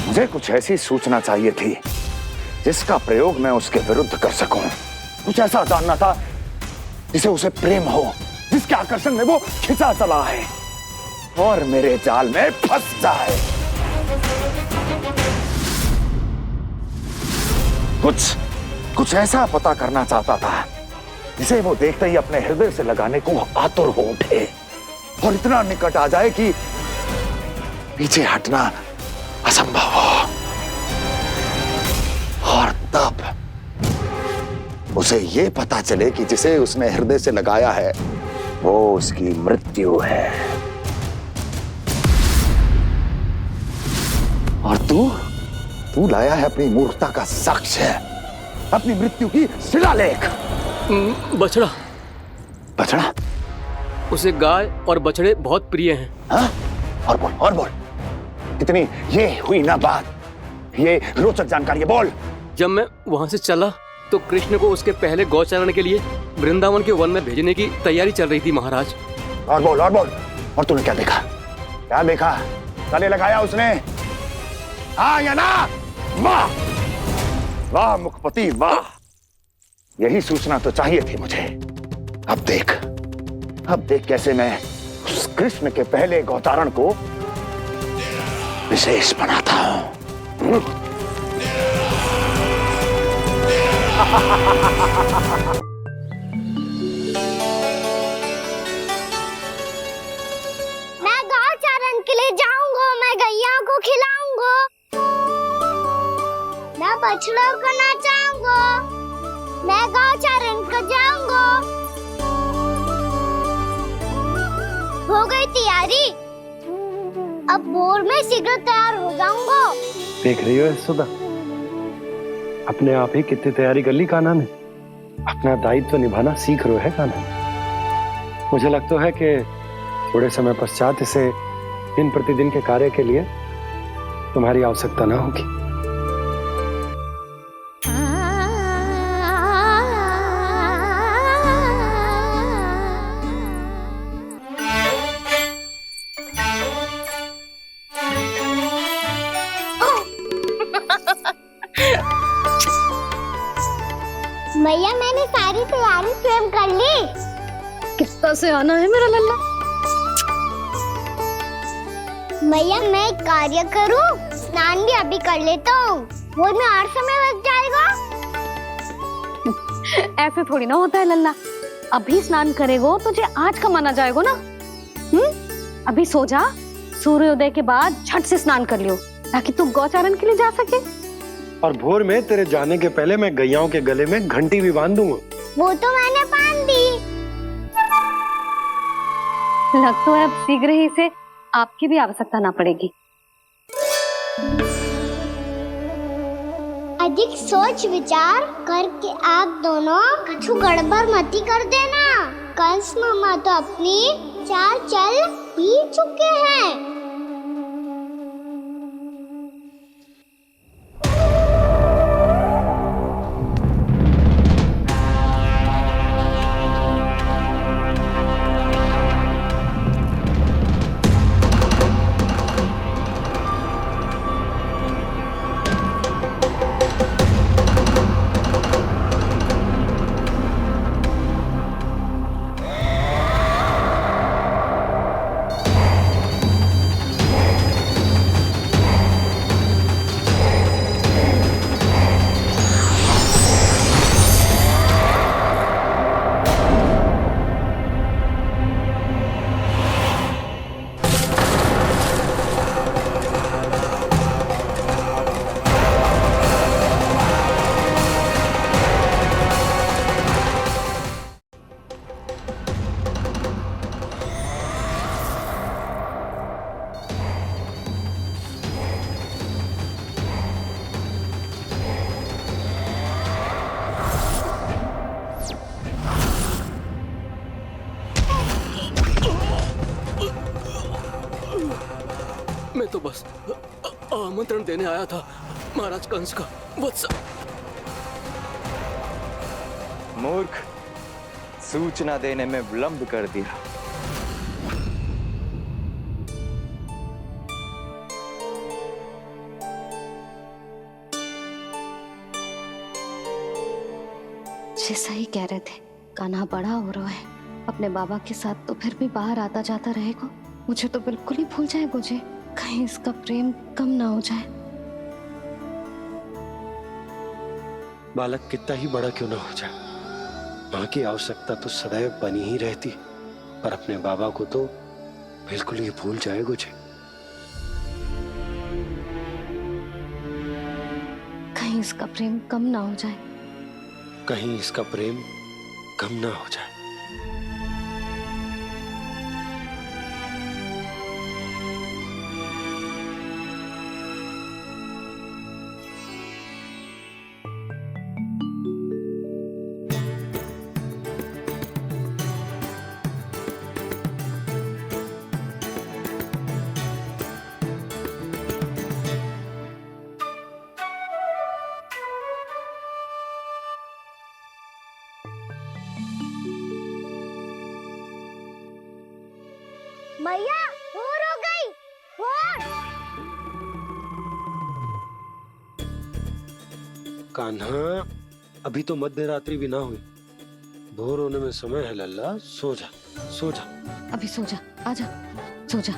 मुझे कुछ ऐसी सूचना चाहिए थी जिसका प्रयोग मैं उसके विरुद्ध कर सकूं। कुछ ऐसा जानना था जिसे उसे प्रेम हो, जिसके आकर्षण में वो खिंचा चला है और मेरे जाल में फंस जाए। कुछ ऐसा पता करना चाहता था जिसे वो देखते ही अपने हृदय से लगाने को आतुर हो उठे और इतना निकट आ जाए कि पीछे हटना असंभव हो। और तब उसे ये पता चले कि जिसे उसने हृदय से लगाया है वो उसकी मृत्यु है। और तू लाया है अपनी मूर्खता का साक्ष्य, अपनी मृत्यु की शिलालेख। बछड़ा। बछड़ा? उसे गाय और बछड़े बहुत प्रिय हैं। हाँ? और बोल। कितनी ये हुई ना बात, ये रोचक जानकारी बोल। जब मैं वहां से चला तो कृष्ण को उसके पहले गौचारण के लिए वृंदावन के वन में भेजने की तैयारी चल रही थी महाराज। और बोल। और तूने क्या देखा? गले लगाया उसने? हाँ या ना? वाह मुखपति वाह, यही सूचना तो चाहिए थी मुझे। अब देख कैसे मैं उस कृष्ण के पहले गौतारण को विशेष बनाता हूं। मैं गौचारण के लिए जाऊंगा, मैं गैया को खिलाऊंगा, मैं बछड़ों को नचाऊंगा, मैं गौचारण को जाऊंगा। हो गई तैयारी, अब भोर में शीघ्र तैयार हो जाऊंगा। देख रही हो सुधा, अपने आप ही कितनी तैयारी कर ली कान्हा ने। अपना दायित्व निभाना सीख रहे है कान्हा। मुझे लगता है कि थोड़े समय पश्चात इसे दिन प्रतिदिन के कार्य के लिए तुम्हारी आवश्यकता ना होगी। मैया मैंने सारी तैयारी स्वयं कर ली। कितना से आना है मेरा लल्ला? मैया मैं एक कार्य करूं, स्नान भी अभी कर लेता हूँ, वो में और समय लग जाएगा। ऐसे थोड़ी ना होता है लल्ला, अभी स्नान करेगो तुझे आज का माना जाएगा ना। अभी सो जा, सूर्योदय के बाद झट से स्नान कर लियो ताकि तू गौचारण के लिए जा सके। और भोर में तेरे जाने के पहले मैं गैयाओं के गले में घंटी भी बांध दूंगा। वो तो मैंने बांध दी। लगता है अब शीघ्र ही से आपकी भी आवश्यकता ना पड़ेगी। अधिक सोच विचार करके आप दोनों कछु गड़बड़ मती कर देना। कंस मामा तो अपनी चाल चल ही चुके हैं। मैं तो बस आमंत्रण देने आया था महाराज कंस का। वत्स मूर्ख, सूचना देने में विलंब कर दिया। जी सही कह रहे थे, कान्हा बड़ा हो रहा है, अपने बाबा के साथ तो फिर भी बाहर आता जाता रहेगा। मुझे तो बिल्कुल ही भूल जाएगा जी, कहीं इसका प्रेम कम ना हो जाए। बालक कितना ही बड़ा क्यों ना हो जाए, माँ की आवश्यकता तो सदैव बनी ही रहती, पर अपने बाबा को तो बिल्कुल ही भूल जाएगा जी। कहीं इसका प्रेम कम ना हो जाए, कहीं इसका प्रेम कम ना हो जाए। मैया भोर हो गई, भोर। कान्हा, अभी तो मध्य रात्रि भी ना हुई, भोर होने में समय है लल्ला, सो जा सो जा। अभी सो जा, आजा सो जा।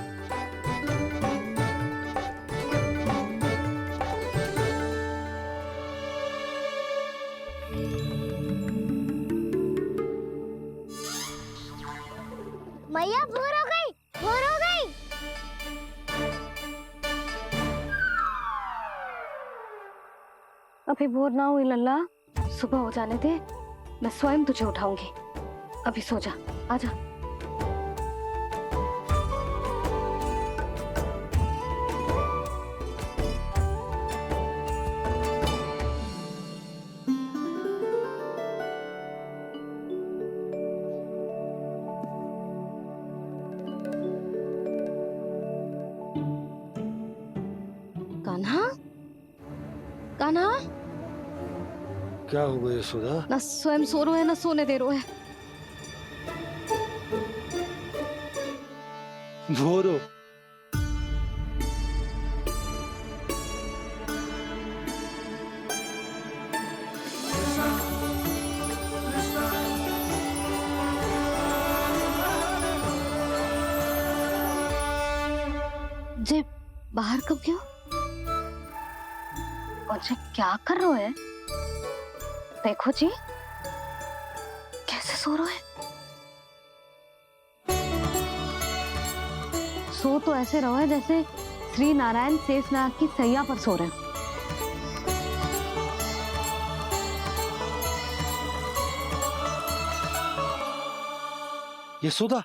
मैया भोर हो गई, भोर हो गई। अभी भोर ना हुई लल्ला, सुबह हो जाने दे, मैं स्वयं तुझे उठाऊंगी। अभी सो जा, आजा। कान्हा, कान्हा, क्या हो गया सुधा? ना स्वयं सो रो है ना सोने दे रो है। भोरो जे बाहर कब गयो? और जे क्या कर रहे है? देखो जी, कैसे सो रहा है। सो तो ऐसे रहो है जैसे श्री नारायण शेषनाग की सैया पर सो रहे हैं। यशोदा,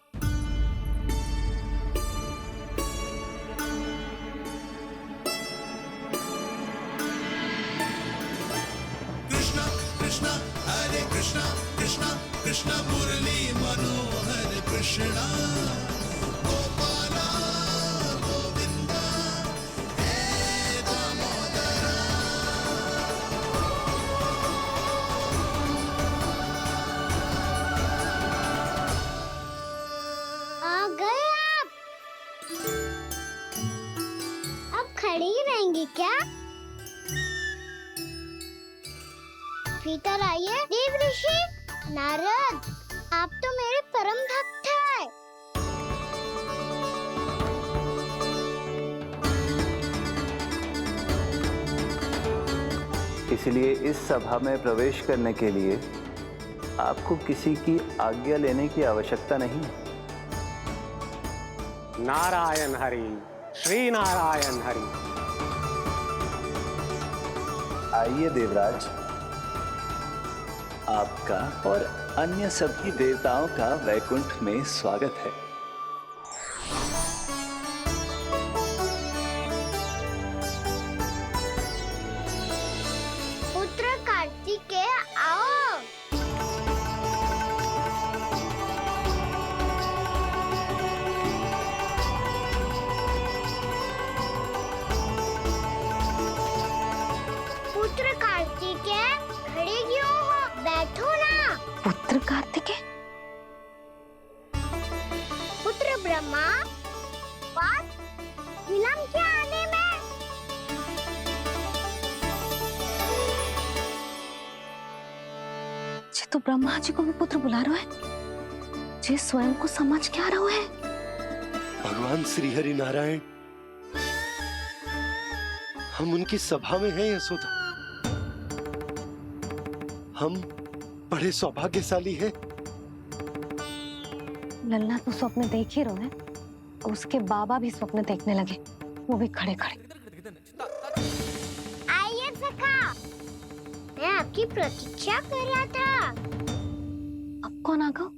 कृष्णा कृष्णा हरे कृष्णा कृष्णा कृष्णा मुरली मनोहर कृष्णा गोपाला गोविंदा हे दामोदरा। आ गए आप। अब खड़ी ही रहेंगी क्या? भीतर आइए देव ऋषि। नारद, आप तो मेरे परम भक्त हैं। इसलिए इस सभा में प्रवेश करने के लिए आपको किसी की आज्ञा लेने की आवश्यकता नहीं है। नारायण हरि, श्री नारायण हरि। आइए देवराज, आपका और अन्य सभी देवताओं का वैकुंठ में स्वागत है। पुत्र कार्तिकेय आओ। पुत्र कार्तिकेय खड़े क्यों हो? बैठो ना। पुत्र कार्तिकेय, ये तो ब्रह्मा जी को भी पुत्र बुला रहा है, जे स्वयं को समझ क्या रहा है। भगवान श्री हरि नारायण, हम उनकी सभा में हैं यशोदा। हम बड़े सौभाग्यशाली हैं। लल्ला तो स्वप्न देख ही रहे हैं, उसके बाबा भी स्वप्न देखने लगे, वो भी खड़े खड़े। आइए सखा, मैं आपकी प्रतीक्षा कर रहा था। अब कौन आ गया?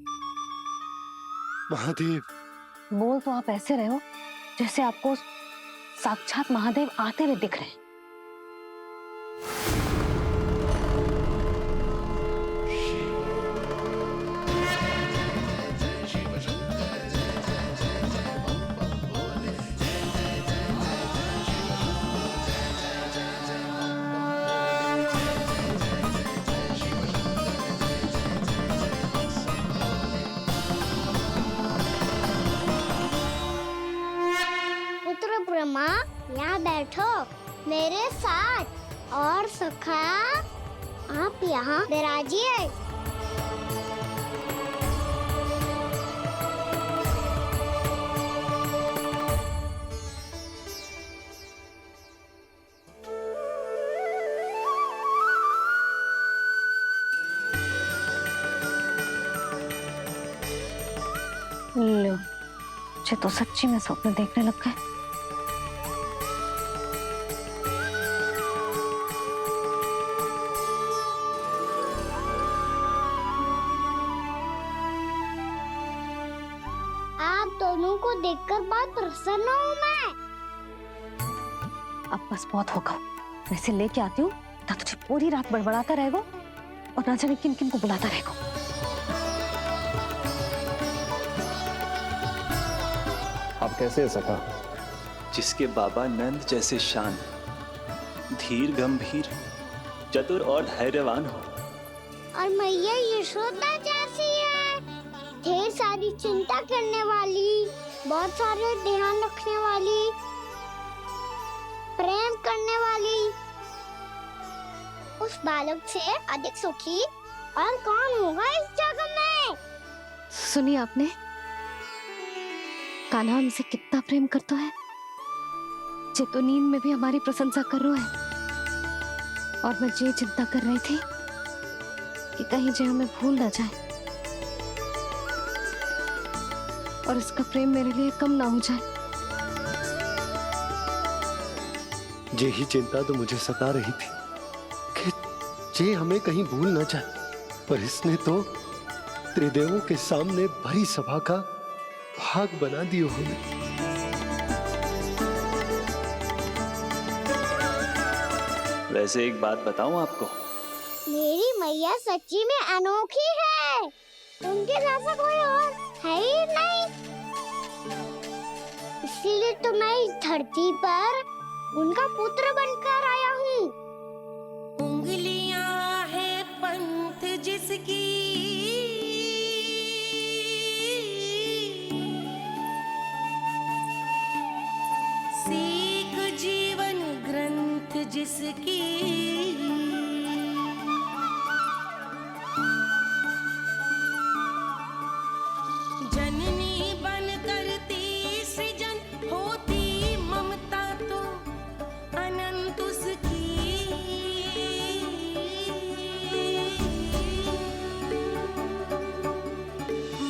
महादेव। बोल तो आप ऐसे रहे हो जैसे आपको साक्षात महादेव आते हुए दिख रहे हैं। पुत्र ब्रह्मा, यहाँ बैठो मेरे साथ, और सखा आप यहाँ विराजिए। लो, ये तो सच्ची में स्वप्न देखने लग गए। आप दोनों को देखकर बहुत प्रसन्न हूँ मैं। अब बस बहुत होगा, मैं इसे लेके आती हूँ, ना तुझे पूरी रात बड़बड़ाता रहेगा और ना जाने किन किन को बुलाता रहेगा। आप कैसे है सखा? जिसके बाबा नंद जैसे शांत, धीर गंभीर, चतुर और धैर्यवान हो, और मैया यशोदा जैसी है, ढेर सारी चिंता करने वाली, बहुत सारे ध्यान रखने वाली, प्रेम करने वाली। उस बालक से अधिक सुखी और कौन होगा इस जगत में? सुनिए आपने, कान्हा हमसे कितना प्रेम करता है, जे तो नींद में भी हमारी प्रशंसा कर रहा है। और मैं ये चिंता कर रही थी कि कहीं जे हमें भूल ना जाए और इसका प्रेम मेरे लिए कम ना हो जाए। यही चिंता तो मुझे सता रही थी कि जे हमें कहीं भूल ना जाए, पर इसने तो त्रिदेवों के सामने भरी सभा का भाग बना दियो हमें। वैसे एक बात बताऊं आपको, मेरी मैया सच्ची में अनोखी है, उनके जैसा कोई और है ही नहीं। इसीलिए तो मैं इस धरती पर उनका पुत्र बनकर आया हूँ। उंगलियां है पंथ जिसकी, सीख जीवन ग्रंथ जिसकी, जननी बन करती सृजन, होती ममता तो अनंत उसकी।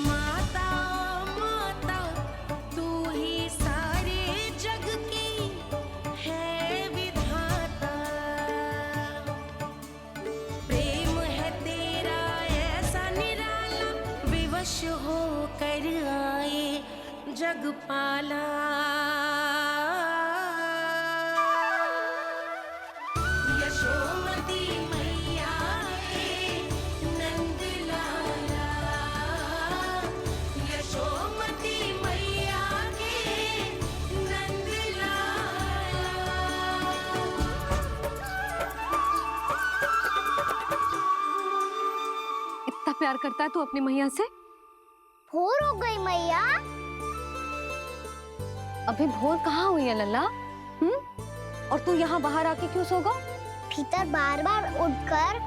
माता माता तू ही सारे जग की है विधाता, प्रेम है तेरा ऐसा निराला, विवश हो कर आए जग पाला। यशोमती मैया है नंद लाला, यशोमती मैया के नंद लाला। इतना प्यार करता है तू अपनी मैया से? भोर हो गई मैया। अभी भोर कहाँ हुई है लल्ला? और तू यहाँ बाहर आके क्यों सो गया? भीतर बार बार उठकर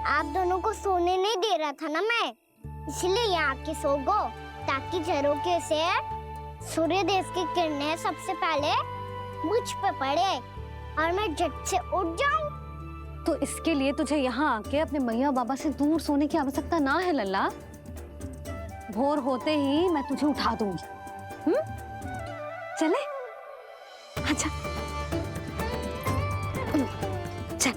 आप दोनों को सोने नहीं दे रहा था ना मैं, इसलिए यहाँ आके सो गो, ताकि झरोखे से सूर्यदेव की किरणें सबसे पहले मुझ पे पड़े और मैं झट से उठ जाऊं। तो इसके लिए तुझे यहाँ आके अपने मैया बाबा से दूर सोने की आवश्यकता ना है लल्ला। भोर होते ही मैं तुझे उठा दूंगी। चले? अच्छा चल।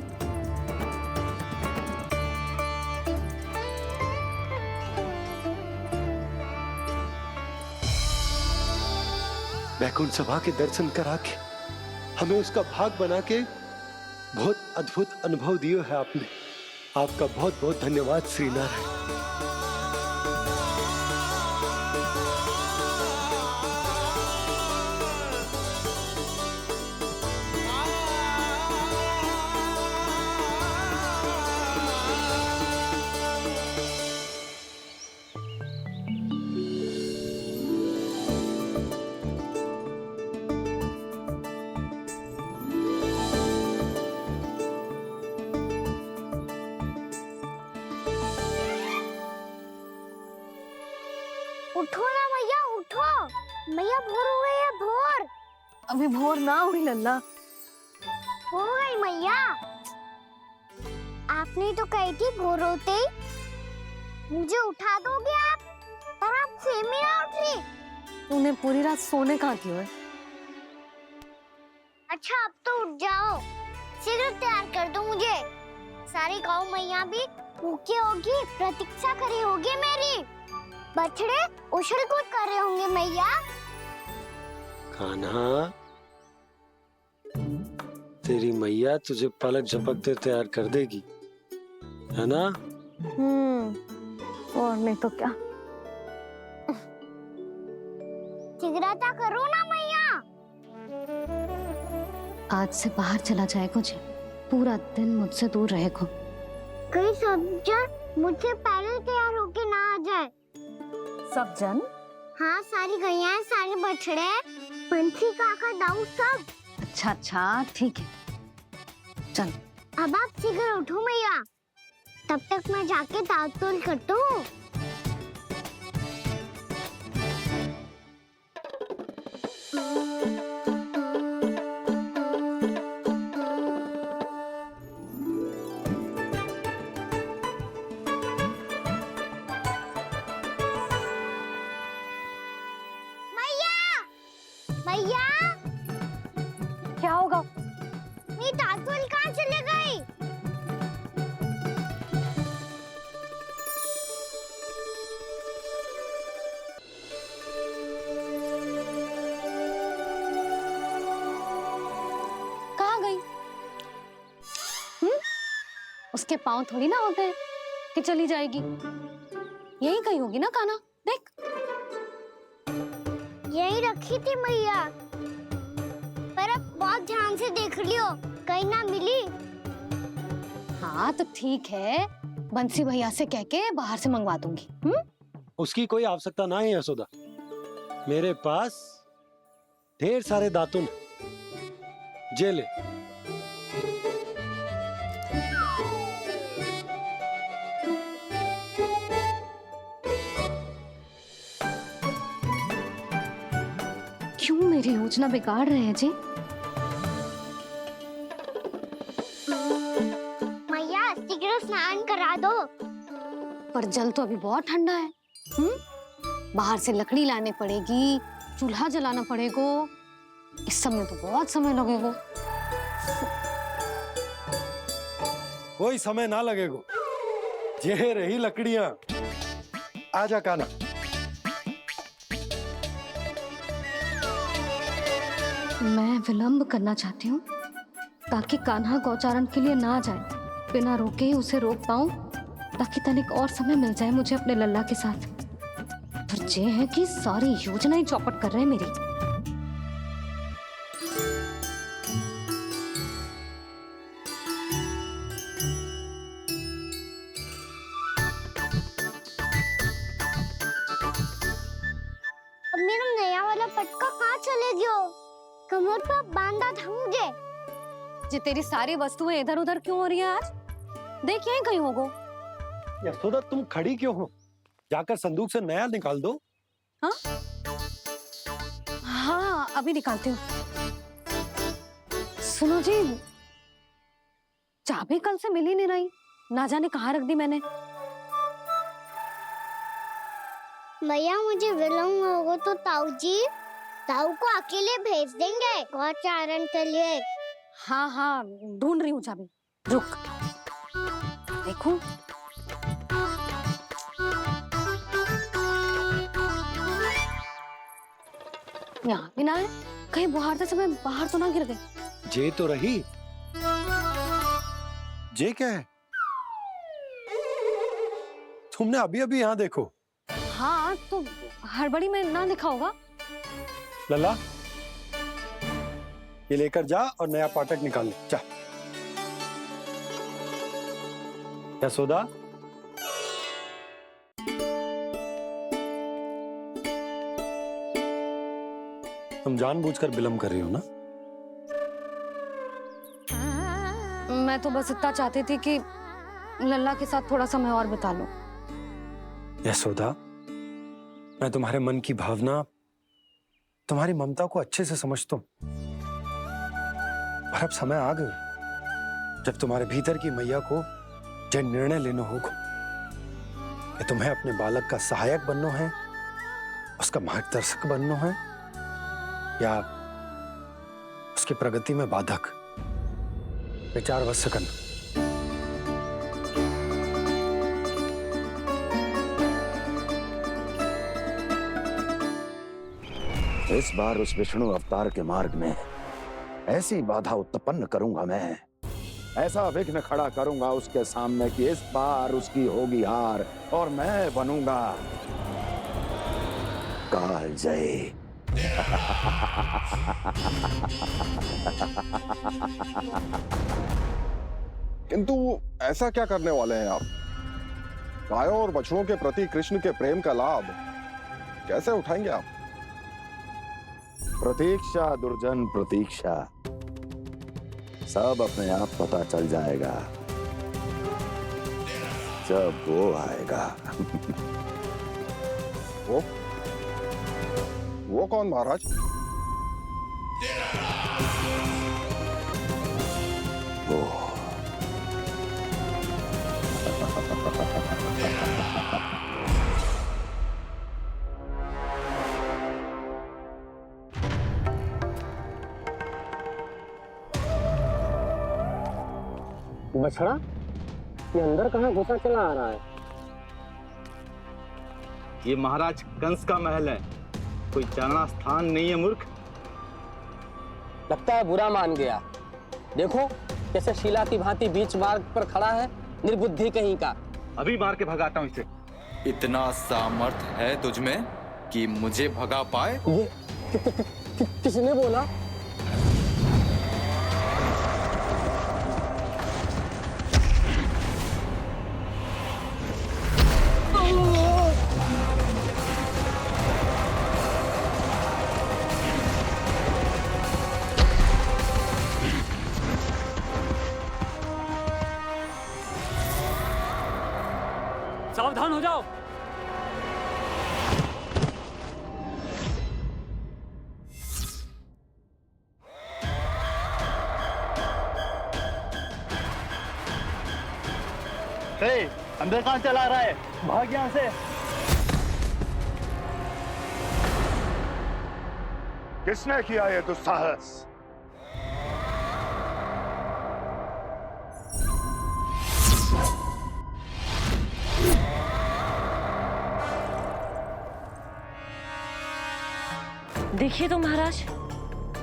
वैकुंठ सभा के दर्शन करा के हमें उसका भाग बना के बहुत अद्भुत अनुभव दिए है आपने। आपका बहुत बहुत धन्यवाद श्री नारायण। उठो ना मैया, उठो। मैया भोर हो गई है, भोर। अभी भोर ना हुई लल्ला। हो गई मैया। आपने तो कही थी भोर होते ही मुझे उठा दोगे आप, पर आप सेम ही ना उठ रही। तूने पूरी रात सोने कहाँ की है? अच्छा अब तो उठ जाओ, शीघ्र तैयार कर दो मुझे। सारी गाँव मैया भी भूखी होगी, प्रतीक्षा करी होगी मेरी। बछड़े उछल कूद कर रहे होंगे मैया। कान्हा, तेरी मैया तुझे पलक झपकते तैयार कर देगी, है ना? और नहीं तो क्या। जिगराता करो ना मैया। आज से बाहर चला जाएगा जी, पूरा दिन मुझसे दूर रहेगा। कहीं सब जन मुझसे पहले तैयार होके ना आ जाए। सब जन? हाँ, सारी गैया, सारे बछड़े, पंछी, काका, दाऊ सब। अच्छा अच्छा ठीक है, चल। अब आप शीघ्र उठो मैया, तब तक मैं जाके ताल-तोल करता हूँ। मैया, क्या होगा? मेरी ताल-तोल कहाँ चले गई? कहाँ गई? उसके पाँव थोड़ी ना होते हैं कि चली जाएगी। यही कहीं होगी ना कान्हा, देख। यही रखी थी मैया, पर अब बहुत ध्यान से देख लियो, कहीं ना मिली। हाँ तो ठीक है, बंसी भैया से कह के बाहर से मंगवा दूंगी। उसकी कोई आवश्यकता ना है यशोदा, मेरे पास ढेर सारे दातुन, जे ले। क्यों मेरी योजना बिगाड़ रहे हैं जी? मैया शीघ्र स्नान करा दो। पर जल तो अभी बहुत ठंडा है। बाहर से लकड़ी लाने पड़ेगी, चूल्हा जलाना पड़ेगा। इस समय तो बहुत समय लगेगा। कोई समय ना लगेगा, ये रही लकड़ियां। आजा कान्हा। मैं विलंब करना चाहती हूँ ताकि कान्हा गौचारण के लिए ना जाए। बिना रोके ही उसे रोक पाऊं, ताकि तनिक और समय मिल जाए मुझे अपने लल्ला के साथ। पर ये है कि सारी योजना ही चौपट कर रहे हैं मेरी। अब मेरा नया वाला पटका कहाँ चले गयो? कमर पर बांधा था मुझे। जी तेरी सारी वस्तुएं इधर उधर क्यों हो रही है आज? देख यहीं कहीं होगो। यशोदा तुम खड़ी क्यों हो? जाकर संदूक से नया निकाल दो। हाँ हाँ अभी निकालती हूँ। सुनो जी, चाबी कल से मिल ही नहीं रही, ना जाने कहाँ रख दी मैंने। भैया मुझे विलम्ब होगा तो ताऊ को अकेले भेज देंगे गौचारण के लिए। हाँ हाँ ढूंढ रही हूँ चाबी, रुक। देखूं। यहाँ भी ना है, कहीं बुहारते समय बाहर तो ना गिर गई। जे तो रही। जे क्या है? तुमने अभी अभी यहाँ देखो। हाँ तो हड़बड़ी में ना दिखा होगा। लल्ला ये लेकर जा और नया पाठक निकाल ले, जा। यशोदा तुम जानबूझकर विलम्ब कर रही हो ना? मैं तो बस इतना चाहती थी कि लल्ला के साथ थोड़ा समय और बिता लूं। यशोदा मैं तुम्हारे मन की भावना, तुम्हारी ममता को अच्छे से समझता हूं, पर अब समय आ गया जब तुम्हारे भीतर की मैया को जो निर्णय लेना होगा कि तुम्हें अपने बालक का सहायक बनना है, उसका मार्गदर्शक बनना है, या उसकी प्रगति में बाधक। विचार अवश्य करना। इस बार उस विष्णु अवतार के मार्ग में ऐसी बाधा उत्पन्न करूंगा मैं, ऐसा विघ्न खड़ा करूंगा उसके सामने कि इस बार उसकी होगी हार और मैं बनूंगा कालजयी। किंतु ऐसा क्या करने वाले हैं आप? गायों और बछड़ों के प्रति कृष्ण के प्रेम का लाभ कैसे उठाएंगे आप? प्रतीक्षा दुर्जन प्रतीक्षा, सब अपने आप पता चल जाएगा जब वो आएगा। वो कौन महाराज? वो बछड़ा ये अंदर कहाँ घुसा चला आ रहा है? ये महाराज कंस का महल है, कोई जाना स्थान नहीं है मूर्ख। लगता है बुरा मान गया। देखो कैसे शिला की भांति बीच मार्ग पर खड़ा है, निर्बुद्धि कहीं का। अभी मार के भगाता हूँ इसे। इतना सामर्थ है तुझमें कि मुझे भगा पाए? ये किसने बोला? सावधान हो जाओ। अंदर कहाँ चला रहा है? भाग यहाँ से। किसने किया ये दुस्साहस? देखिए तो महाराज,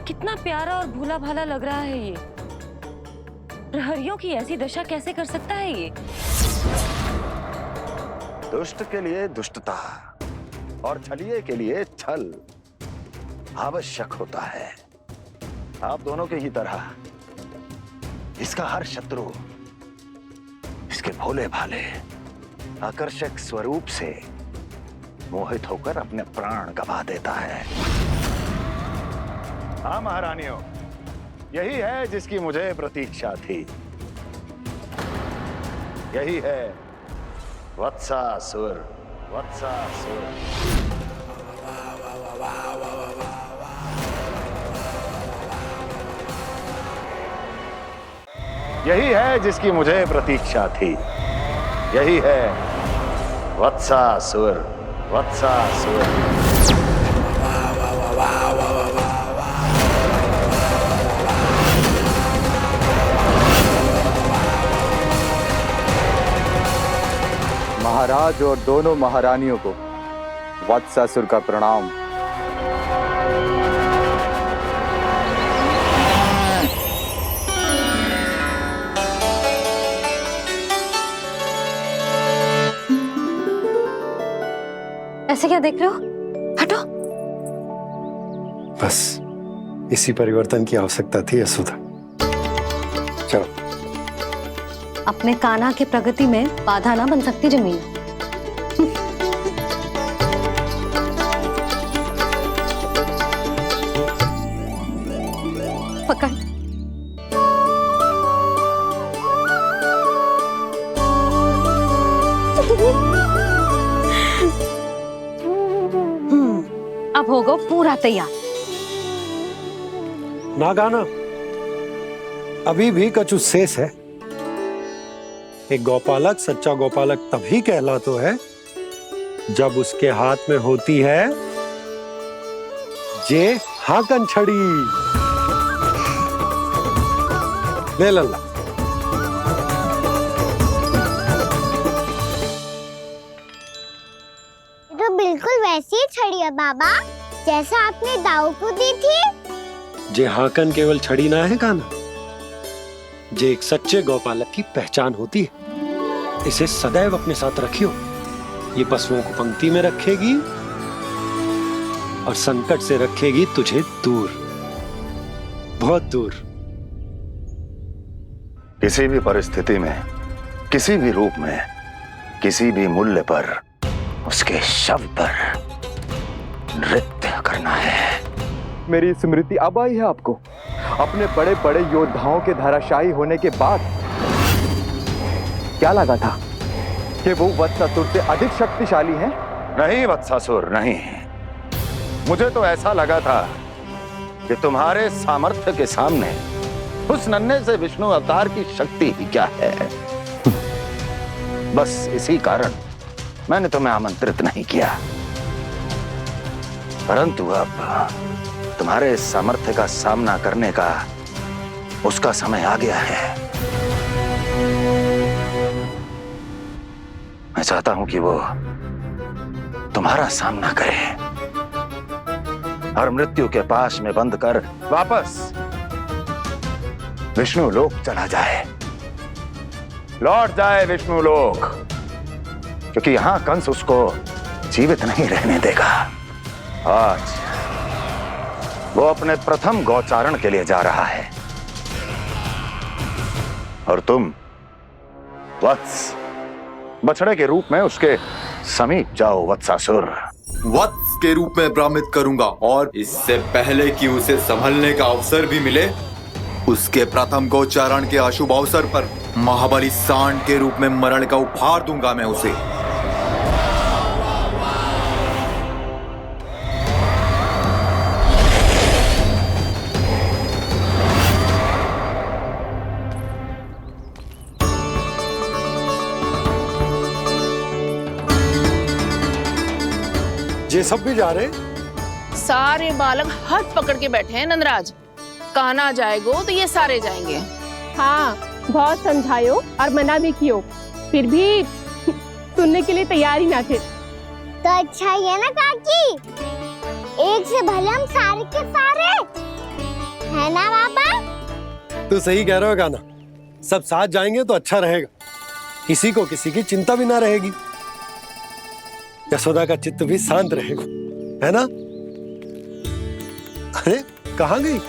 कितना प्यारा और भोला भाला लग रहा है ये। प्रहरियों की ऐसी दशा कैसे कर सकता है ये? दुष्ट के लिए दुष्टता और छलिए के लिए छल आवश्यक होता है। आप दोनों के ही तरह इसका हर शत्रु इसके भोले भाले आकर्षक स्वरूप से मोहित होकर अपने प्राण गवा देता है। हाँ महारानियों, यही है जिसकी मुझे प्रतीक्षा थी। यही है वत्सासुर। वत्सासुर। यही है जिसकी मुझे प्रतीक्षा थी। यही है वत्सासुर। वत्सासुर। महाराज और दोनों महारानियों को वत्सासुर का प्रणाम। ऐसे क्या देख रहे हो? हटो। बस इसी परिवर्तन की आवश्यकता थी यशोदा। चलो। अपने कान्हा की प्रगति में बाधा ना बन सकती जमीन। पकड़। अब होगा पूरा तैयार। ना गाना, अभी भी कछु शेष है। एक गौपालक सच्चा गौपालक तभी कहलाता है जब उसके हाथ में होती है जे हाकन छड़ी। ले लल्ला। तो बिल्कुल वैसी ही छड़ी है बाबा जैसा आपने दाऊ को दी थी। जे हाकन केवल छड़ी ना है कान्हा, जे एक सच्चे गौपालक की पहचान होती है। इसे सदैव अपने साथ रखियो। ये पशुओं को पंक्ति में रखेगी और संकट से रखेगी तुझे दूर, बहुत दूर। किसी भी परिस्थिति में, किसी भी रूप में, किसी भी मूल्य पर उसके शव पर नृत्य करना है। मेरी स्मृति अब आई है आपको? अपने बड़े बड़े योद्धाओं के धराशायी होने के बाद क्या लगा था कि वो वत्सासुर से अधिक शक्तिशाली हैं? नहीं वत्सासुर, नहीं। मुझे तो ऐसा लगा था कि तुम्हारे सामर्थ्य के सामने उस नन्हे से विष्णु अवतार की शक्ति ही क्या है। बस इसी कारण मैंने तुम्हें आमंत्रित नहीं किया। परंतु अब तुम्हारे सामर्थ्य का सामना करने का उसका समय आ गया है। मैं चाहता हूं कि वो तुम्हारा सामना करे और मृत्यु के पाश में बंद कर वापस विष्णु लोक चला जाए, लौट जाए विष्णु लोक, क्योंकि यहां कंस उसको जीवित नहीं रहने देगा। आज वो अपने प्रथम गौचारण के लिए जा रहा है और तुम वत्स बछड़े के रूप में उसके समीप जाओ वत्सासुर। वत्स के रूप में भ्रमित करूंगा और इससे पहले कि उसे संभलने का अवसर भी मिले, उसके प्रथम गोचारण के अशुभ अवसर पर महाबली सांड के रूप में मरण का उपहार दूंगा मैं उसे। ये सब भी जा रहे? सारे बालक हाथ पकड़ के बैठे हैं नंदराज। कान्हा जाएगो तो ये सारे जाएंगे। हाँ, बहुत समझायो और मना भी कियो, फिर भी सुनने के लिए तैयार ही ना थे। तो अच्छा ही है ना काकी, एक से भले हम सारे के सारे है ना बाबा। तू सही कह रहे हो गाना, सब साथ जाएंगे तो अच्छा रहेगा, किसी को किसी की चिंता भी ना रहेगी, यशोदा का चित्त भी शांत रहेगा, है ना? अरे कहाँ गई?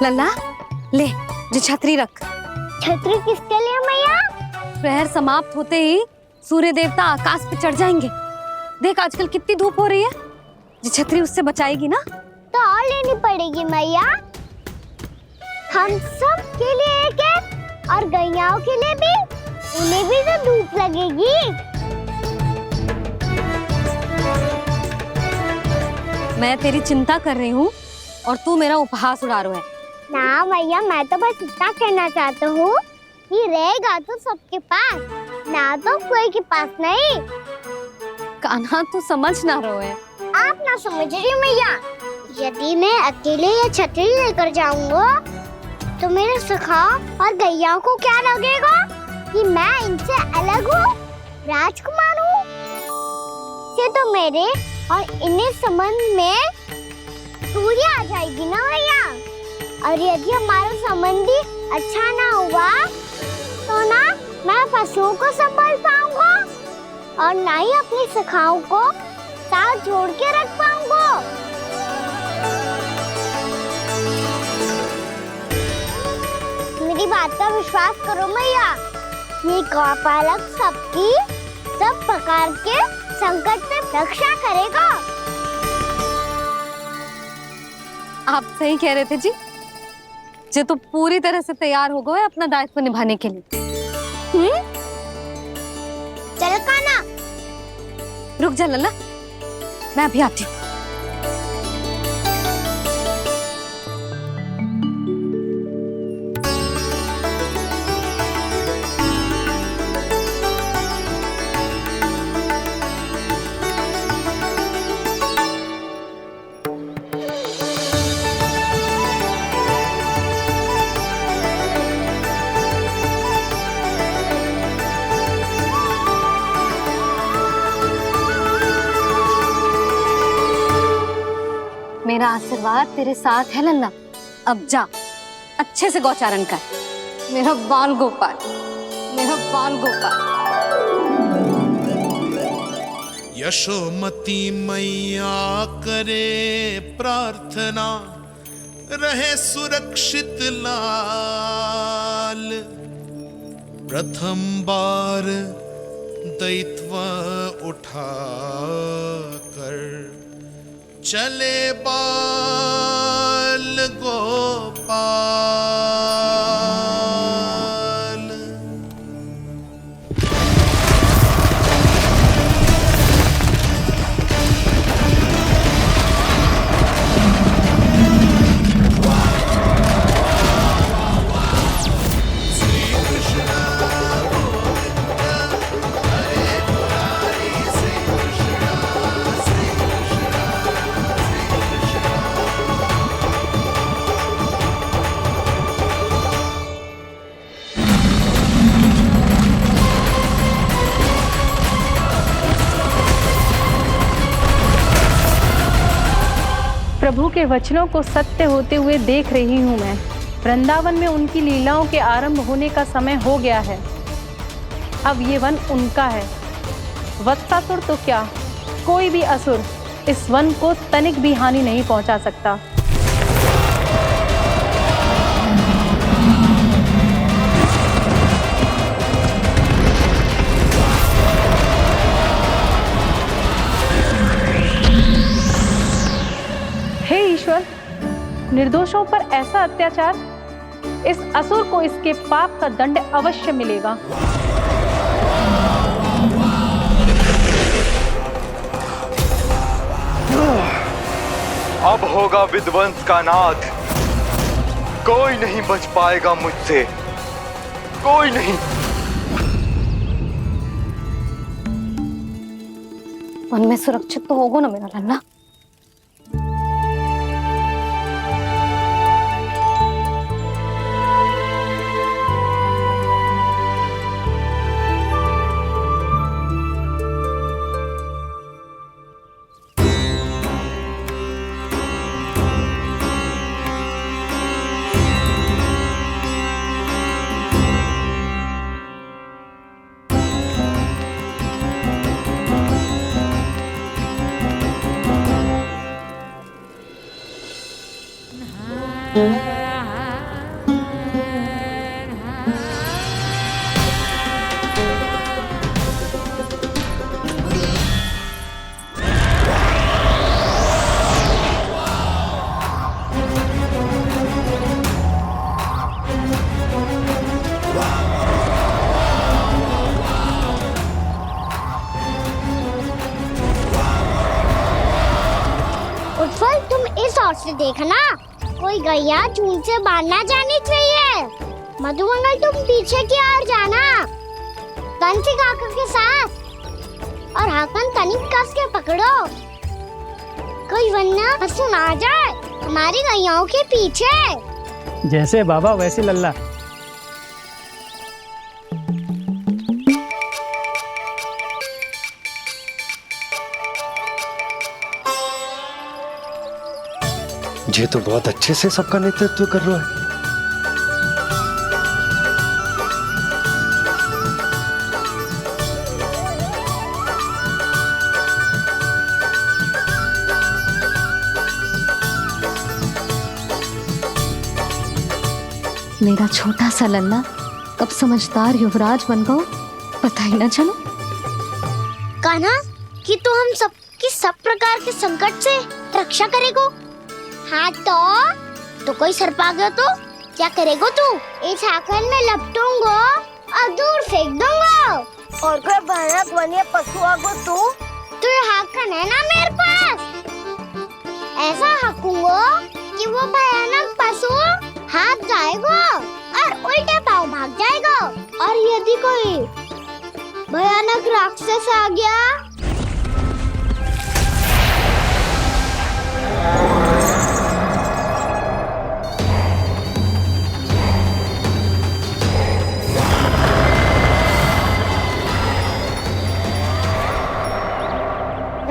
लल्ला ले, जो छतरी रख। छतरी किसके लिए मैया? प्रहर समाप्त होते ही सूर्य देवता आकाश पे चढ़ जाएंगे। देख आजकल कितनी धूप हो रही है, जो छतरी उससे बचाएगी ना। तो और लेनी पड़ेगी मैया। हम सब के लिए एक एक और गैयाओं के लिए भी, उन्हें भी तो धूप लगेगी। मैं तेरी चिंता कर रही हूँ और तू मेरा उपहास उड़ा रहा है। ना भैया, मैं तो बस इतना कहना चाहता हूँ कि रहेगा तो सबके पास, ना तो कोई के पास नहीं। कान्हा तू समझ ना रहो है। आप ना समझ रही मैया। यदि मैं अकेले ये छतरी लेकर जाऊंगा तो मेरे सखा और गैया को क्या लगेगा कि मैं इनसे अलग हूँ, राजकुमार हूँ। ये तो मेरे और इन्हें संबंध में दूरी आ जाएगी ना भैया। और यदि हमारा संबंध ही अच्छा ना हुआ तो ना मैं पशुओं को संभाल पाऊंगा और ना ही अपनी सखाओं को साथ जोड़ के रख पाऊंगा। मेरी बात का विश्वास करो मैया, ये गौपालक सबकी सब प्रकार के संकट से रक्षा करेगा। आप सही कह रहे थे जी। जे तो पूरी तरह से तैयार हो गए अपना दायित्व निभाने के लिए। चल कान्हा। रुक जा लल्ला, मैं अभी आती हूँ। मेरा आशीर्वाद तेरे साथ है लल्ला। अब जा, अच्छे से गौचारण कर। मेरा बाल गोपाल, मेरा बाल गोपाल। यशोमती मैया करे प्रार्थना, रहे सुरक्षित लाल। प्रथम बार दैत्व उठा कर चले बाल गोपाल। श्री कृष्ण प्रभु के वचनों को सत्य होते हुए देख रही हूँ मैं। वृंदावन में उनकी लीलाओं के आरंभ होने का समय हो गया है। अब ये वन उनका है। वत्सासुर तो क्या, कोई भी असुर इस वन को तनिक भी हानि नहीं पहुंचा सकता। हे ईश्वर, निर्दोषों पर ऐसा अत्याचार, इस असुर को इसके पाप का दंड अवश्य मिलेगा। अब होगा विध्वंस का नाद। कोई नहीं बच पाएगा मुझसे, कोई नहीं। वन में सुरक्षित तो होगा ना मेरा लल्ला। गौर से देखना, कोई गैया चून से बाहर ना जानी चाहिए। मधुमंगल तुम पीछे की ओर जाना, कंसी काका के साथ, और हाकन तनिक कस के पकड़ो, कोई वरना पशु ना आ जाए हमारी गैयाओं के पीछे। जैसे बाबा वैसे लल्ला। ये तो बहुत अच्छे से सबका नेतृत्व कर रहा है। मेरा छोटा सा लल्ला कब समझदार युवराज बन गो पता ही ना चलो। कान्हा कि तो हम सबकी सब प्रकार के संकट से रक्षा करेगो। हाँ तो कोई सर्प आ गया तो क्या करेगो तू? इस हाकन में लपटूंगो और दूर फेंक दूंगा। और कोई भयानक वन्य पशु आगो तो ये हाकन है ना मेरे पास, ऐसा हाकूंगो कि वो भयानक पशु हाथ जाएगा और उल्टे पाँव भाग जाएगा। और यदि कोई भयानक राक्षस आ गया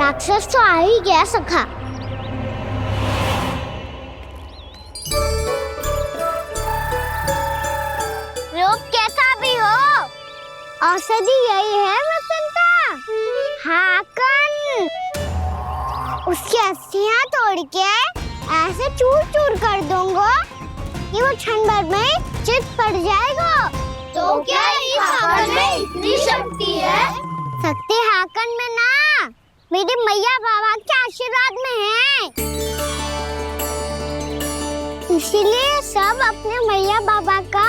राक्षस तो आ ही गया सखा। रोग कैसा भी हो, औषधि यही है वसंता। हाकन उसकी अस्थियां तोड़ के ऐसे चूर चूर कर दूंगा कि वो क्षण भर में चित पड़ जाएगा। तो क्या इस हाकन में इतनी शक्ति है? शक्ति हाकन में ना, मेरे मैया बाबा के आशीर्वाद में है। इसीलिए सब अपने मैया बाबा का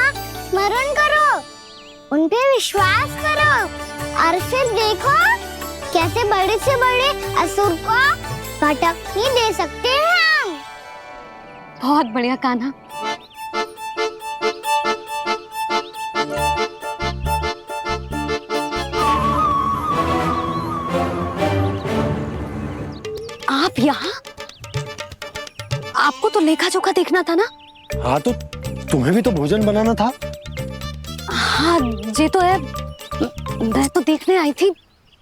स्मरण करो, उन पे विश्वास करो और फिर देखो कैसे बड़े से बड़े असुर को भटकने दे सकते हैं हम। बहुत बढ़िया कान्हा। आप यहाँ? आपको तो लेखा जोखा देखना था ना? हाँ तो तुम्हें भी तो भोजन बनाना था। हाँ ये तो है, मैं तो देखने आई थी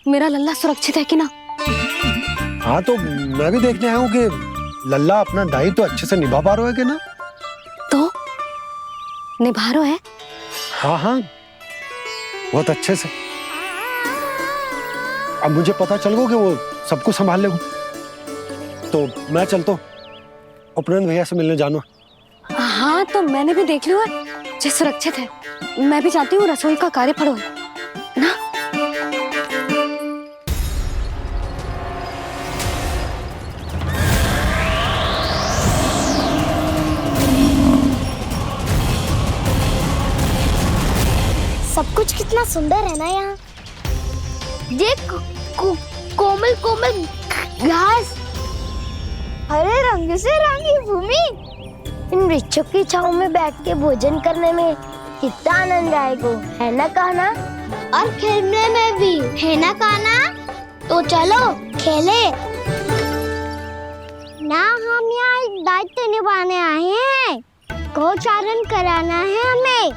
मेरा लल्ला सुरक्षित है कि ना। हाँ तो मैं भी देखने आया हूँ कि लल्ला अपना दायित्व तो अच्छे से निभा पा रहा है कि ना। तो निभा रहा है? हाँ हाँ बहुत अच्छे से। अब मुझे पता चल गया कि वो सब कुछ संभाल लेगा। तो मैं चलता हूँ, उपनंद भैया से मिलने जाना। हाँ तो मैंने भी देख लिया जो सुरक्षित है। मैं भी चाहती हूँ रसोई का कार्य पड़ो ना। सब कुछ कितना सुंदर है ना यहाँ। देख कोमल कोमल घास, हरे रंग से रंगी भूमि, इन वृक्षों की छांव में बैठ के भोजन करने में कितना आनंद आएगा, है ना कान्हा? और खेलने में भी, है ना कान्हा? तो चलो खेले ना। हम यहाँ एक दायित्व निभाने आए हैं, गोचारण कराना है हमें।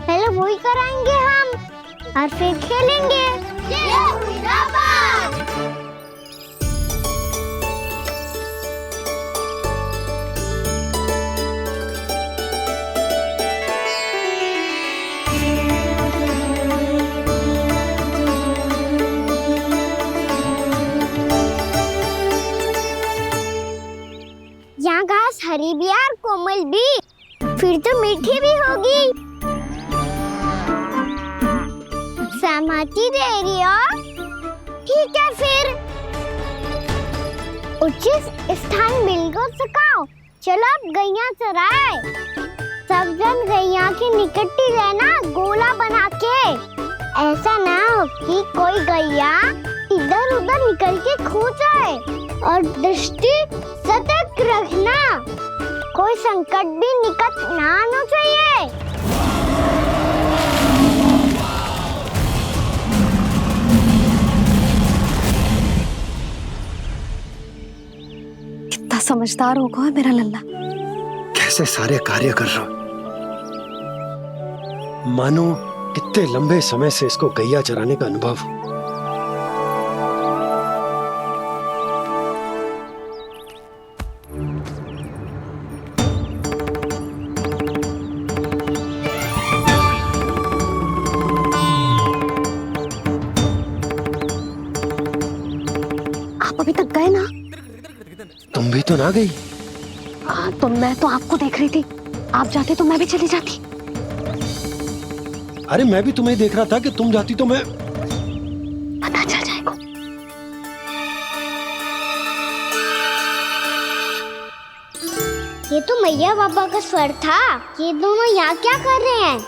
पहले वही कराएंगे हम और फिर खेलेंगे। यहाँ घास हरी भी और कोमल भी, फिर तो मीठी भी होगी। सहमति दे रही हो? ठीक है फिर उचित स्थान मिलकर सकाओ। चलो अब गैया चराए। सब जन गैया के निकट ही रहना, गोला बना के। ऐसा ना हो कि कोई गैया इधर उधर निकल के खो जाए। और दृष्टि सतर्क रखना। संकट भी निकट ना आना चाहिए। कितना समझदार होगा है मेरा लल्ला। कैसे सारे कार्य कर रहा, मानो कितने लंबे समय से इसको गैया चराने का अनुभव हो। आप अभी तक गए ना? तुम भी तो ना गई। तो मैं तो आपको देख रही थी, आप जाते तो मैं भी चली जाती। अरे मैं भी तुम्हें देख रहा था कि तुम जाती तो मैं। पता चल जाएगा। ये तो मैया बाबा का स्वर था। ये दोनों यहाँ क्या कर रहे हैं?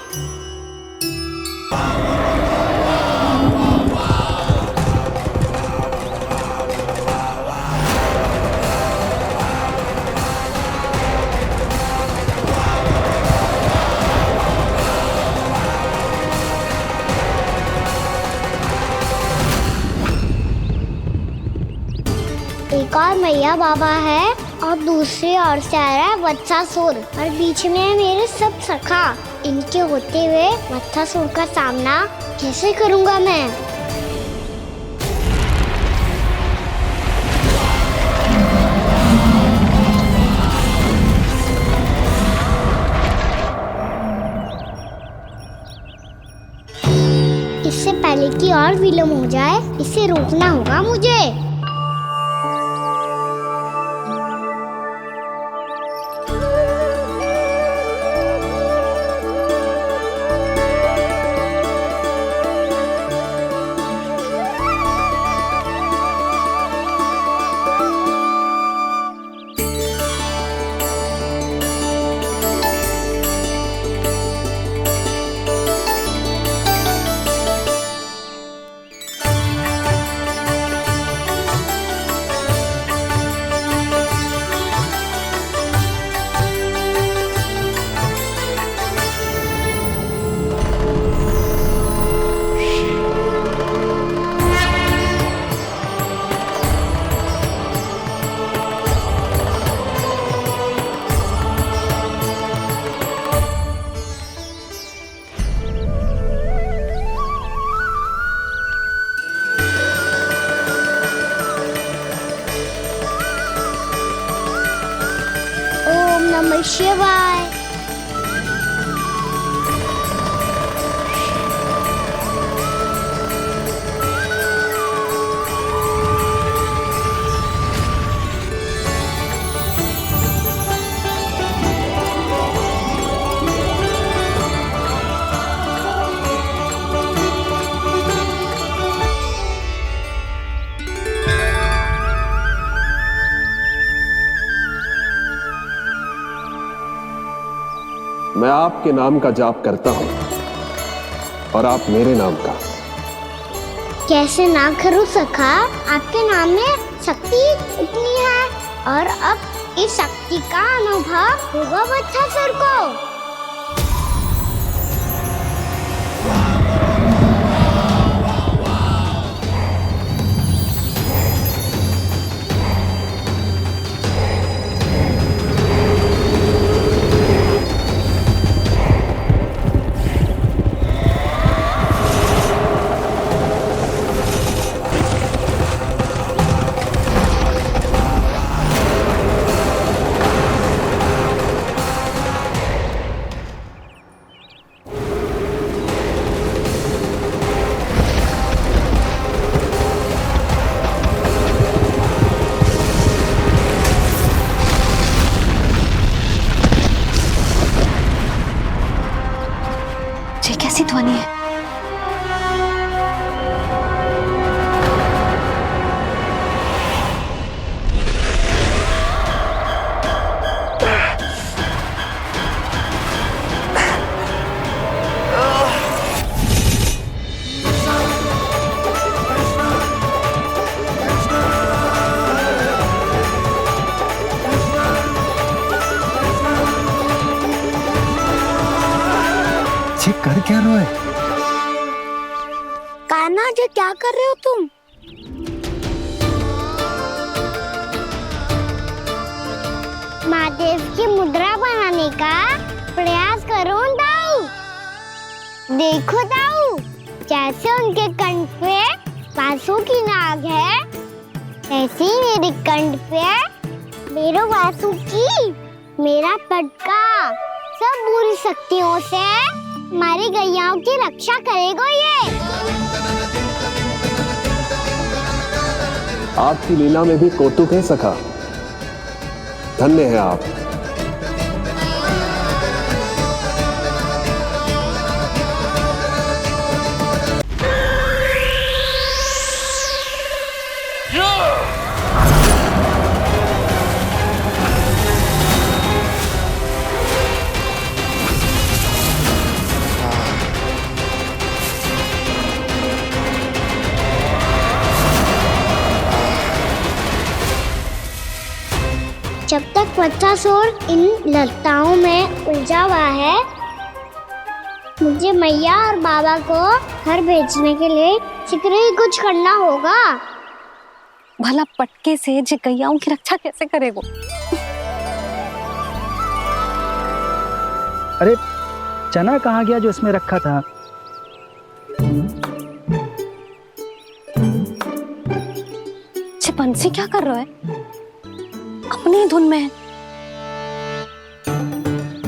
एक और मैया बाबा है और दूसरी ओर से आ रहा है वत्सासुर और बीच में है मेरे सब सखा। इनके होते हुए वत्सासुर का सामना कैसे करूंगा मैं? इससे पहले कि और विलम्ब हो जाए, इसे रोकना होगा मुझे। ओम नमः शिवाय। मैं आपके नाम का जाप करता हूं और आप मेरे नाम का। कैसे ना करूं सखा? आपके नाम में शक्ति इतनी है और अब इस शक्ति का अनुभव होगा वत्सासुर को। ये कैसी ध्वनि है? बच्चे कर क्या रहे हो? कान्हा जी क्या कर रहे हो तुम? महादेव की मुद्रा बनाने का प्रयास करो दाऊ। देखो दाऊ, जैसे उनके कंठ पे वासु की नाग है, ऐसे ही मेरे कंठ पे मेरे वासु की मेरा पटका सब बुरी शक्तियों से हमारी गैयाओं की रक्षा करेगा ये। आपकी लीला में भी कौतुक है सखा। धन्य है आप। जब तक बच्चासुर इन लताओं में उलझा हुआ है, मुझे मैया और बाबा को घर भेजने के लिए शीघ्र ही कुछ करना होगा। भला पटके से जे गैयाओं की रक्षा कैसे करेगो? अरे चना कहाँ गया जो इसमें रखा था? बंसी क्या कर रहा है? अपनी धुन में है।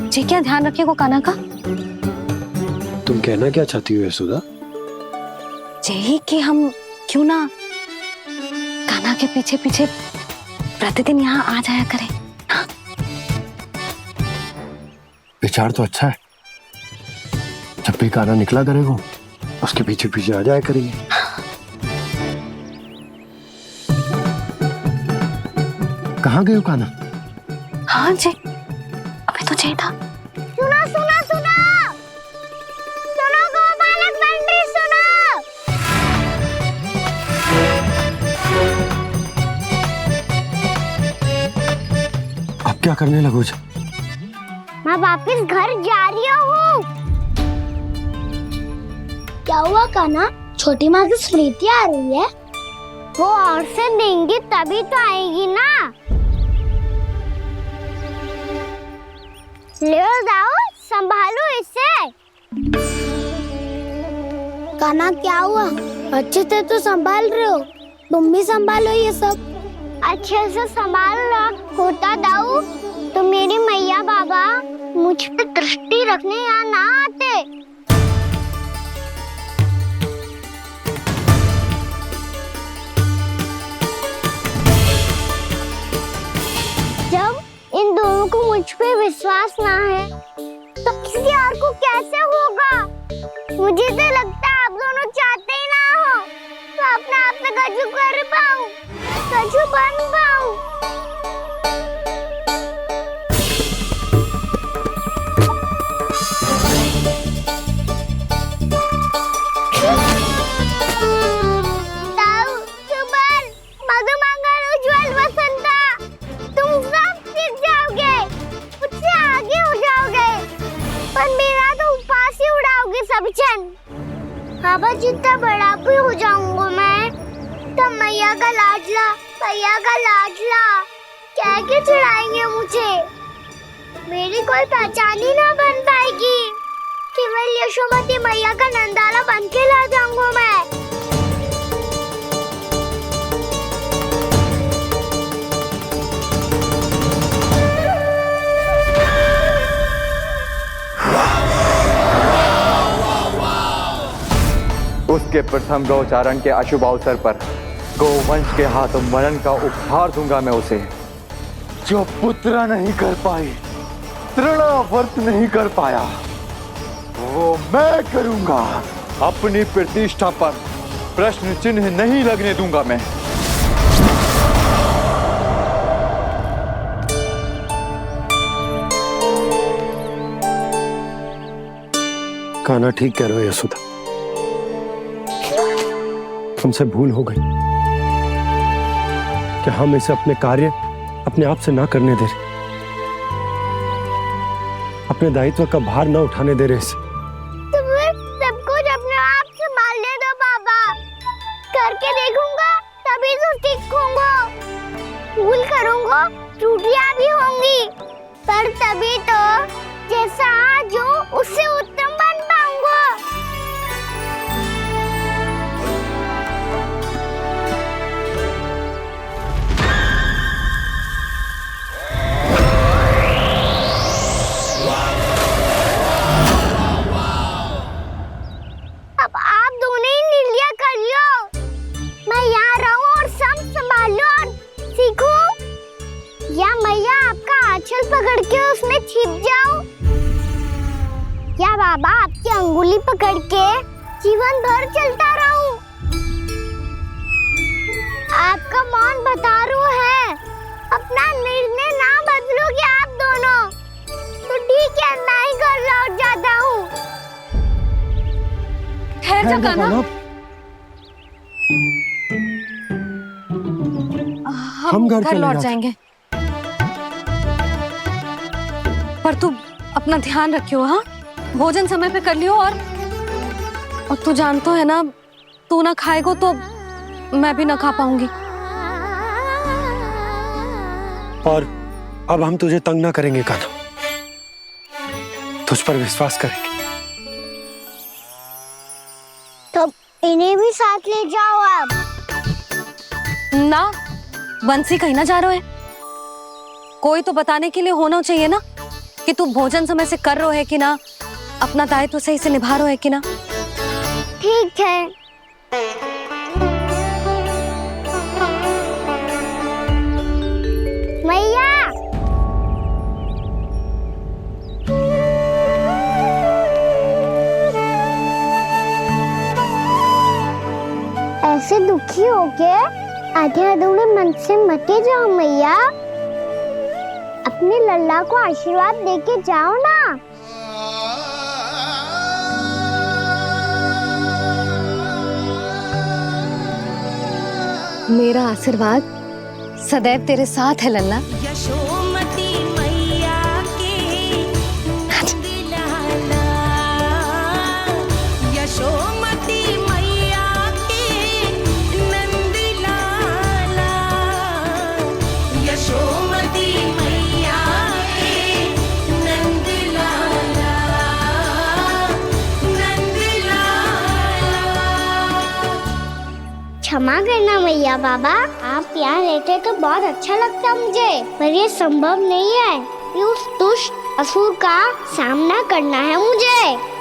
जी क्या ध्यान रखिएगा कान्हा का। तुम कहना क्या चाहती हो यशोदा? यही कि हम क्यों ना कान्हा के पीछे पीछे प्रतिदिन यहाँ आ जाया करें। हाँ? विचार तो अच्छा है। जब भी कान्हा निकला करेगा उसके पीछे पीछे आ जाया करेंगे। कहाँ गए हो कान्हा? हाँ जी, अभी तो चाहिए था। सुनो सुनो सुनो सुनो गोपालक बंटी सुनो। अब क्या करने लगो? मैं वापस घर जा रही हूँ। क्या हुआ कान्हा? छोटी माँ की स्मृति आ रही है। वो और से देंगी तभी तो आएगी ना। ले जाओ, संभालो इसे। कान्हा क्या हुआ? अच्छे से तो संभाल रहे हो, तुम भी संभालो ये सब। अच्छे से संभाल लो होता दाऊ तो मेरी मैया बाबा मुझ पे दृष्टि रखने यहाँ ना आते। जब इन दोनों को मुझ पे विश्वास ना है तो किसी और को कैसे होगा? मुझे तो लगता है आप दोनों चाहते ही ना हो तो अपने आप में गजू कर पाऊं, गजू बन पाऊं। बाबा जितना बड़ा भी हो जाऊंगा मैं तो मैया का लाडला कह के चिढ़ाएंगे मुझे। मेरी कोई पहचान ही ना बन पाएगी। केवल यशोमती मैया का नंदाला बन के ला जाऊंगा मैं। उसके प्रथम गौचारण के अशुभ अवसर पर गोवंश के हाथों मरण का उपहार दूंगा मैं उसे। जो पुत्र नहीं कर पाई, तृणावर्त नहीं कर पाया, वो मैं करूंगा। अपनी प्रतिष्ठा पर प्रश्न चिन्ह नहीं लगने दूंगा मैं। कान्हा ठीक कह रहे हो यशोदा, हमसे भूल हो गई कि हम इसे अपने कार्य अपने आप से ना करने दे रहे, अपने दायित्व का भार ना उठाने दे रहे इसे। करूँगा त्रुटियां भी होंगी, पर तभी तो जैसा आज हूँ उससे उत्तम बन पाऊंगा। अब आप दोनों ही निर्णय कर लो, मैं यहाँ रहूं और सब संभालूं और सीखूं, या मैया आपका आंचल पकड़ के उसमें छिप जाऊं, या बाबा आपकी अंगुली पकड़ के जीवन भर चलता रहूं। आपका मौन बतारू है, अपना निर्णय ना बदलोगे आप दोनों तो ठीक है, मैं ही घर लौट जाता हूँ। ठहर जा कान्हा, हम घर लौट जाएंगे, पर तू अपना ध्यान रखियो। हाँ, भोजन समय पे कर लियो, और तू जानतो है ना, तू ना खाएगो तो मैं भी ना खा पाऊंगी। और अब हम तुझे तंग ना करेंगे कान्हा, तुझ पर विश्वास करेंगे। तो इन्हें भी साथ ले जाओ आप। ना, बंसी कहीं ना जा रहे है, कोई तो बताने के लिए होना चाहिए ना कि तू भोजन समय से कर रहे है कि ना, अपना दायित्व सही से निभा रहे है कि ना। ठीक है। मैया, ऐसे दुखी होके आधे अधूरे मन से मत जाओ मैया, अपने लल्ला को आशीर्वाद देके जाओ ना। मेरा आशीर्वाद सदैव तेरे साथ है लल्ला। यशोमती मैया के नंद लाला, यशोमती मैया के नंद लाला, यशोमती मैया के नंद लाला, नंद लाला। क्षमा करना मैया बाबा, आप यहाँ रहते तो बहुत अच्छा लगता मुझे, पर ये संभव नहीं है, कि उस दुष्ट असुर का सामना करना है मुझे।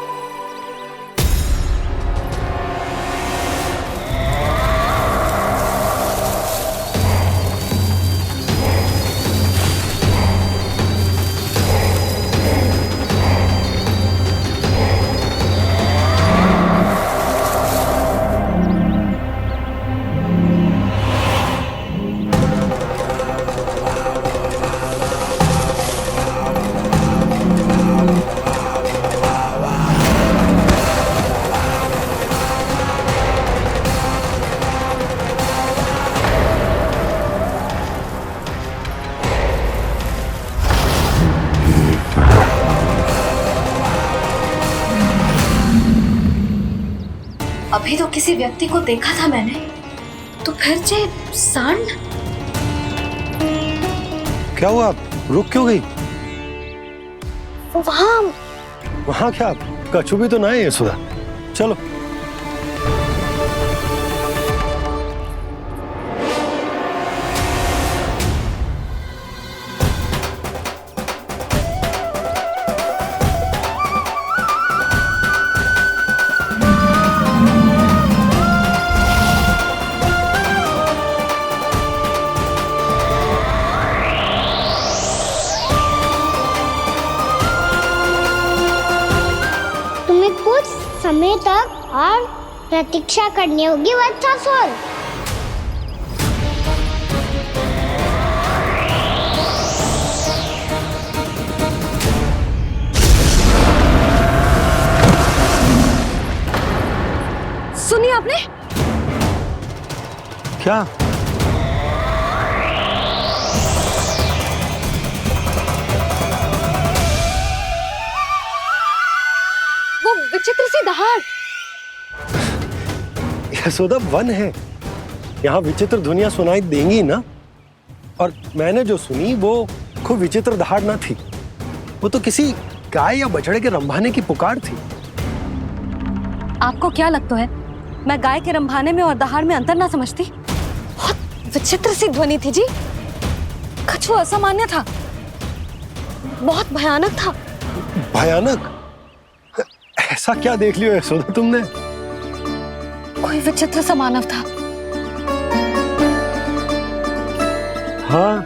अभी तो किसी व्यक्ति को देखा था मैंने, तो फिर से सांड। क्या हुआ, रुक क्यों गई? वहाँ क्या, कछु भी तो ना है यशोदा, चलो। समय तक और प्रतीक्षा करनी होगी वत्सासुर। सुनिए आपने क्या? वो विचित्र सी दहाड़। यशोदा वन है, यहाँ विचित्र ध्वनियां सुनाई देंगी ना। और मैंने जो सुनी वो खूब विचित्र दहाड़ ना थी, वो तो किसी गाय या बछड़े के रंभाने की पुकार थी। आपको क्या लगता है मैं गाय के रंभाने में और दहाड़ में अंतर ना समझती? बहुत विचित्र सी ध्वनि थी जी, कुछ वो असामान्य था, बहुत भयानक था। भयानक? ऐसा क्या देख लियो यशोदा तुमने? कोई विचित्र सा मानव था। हाँ,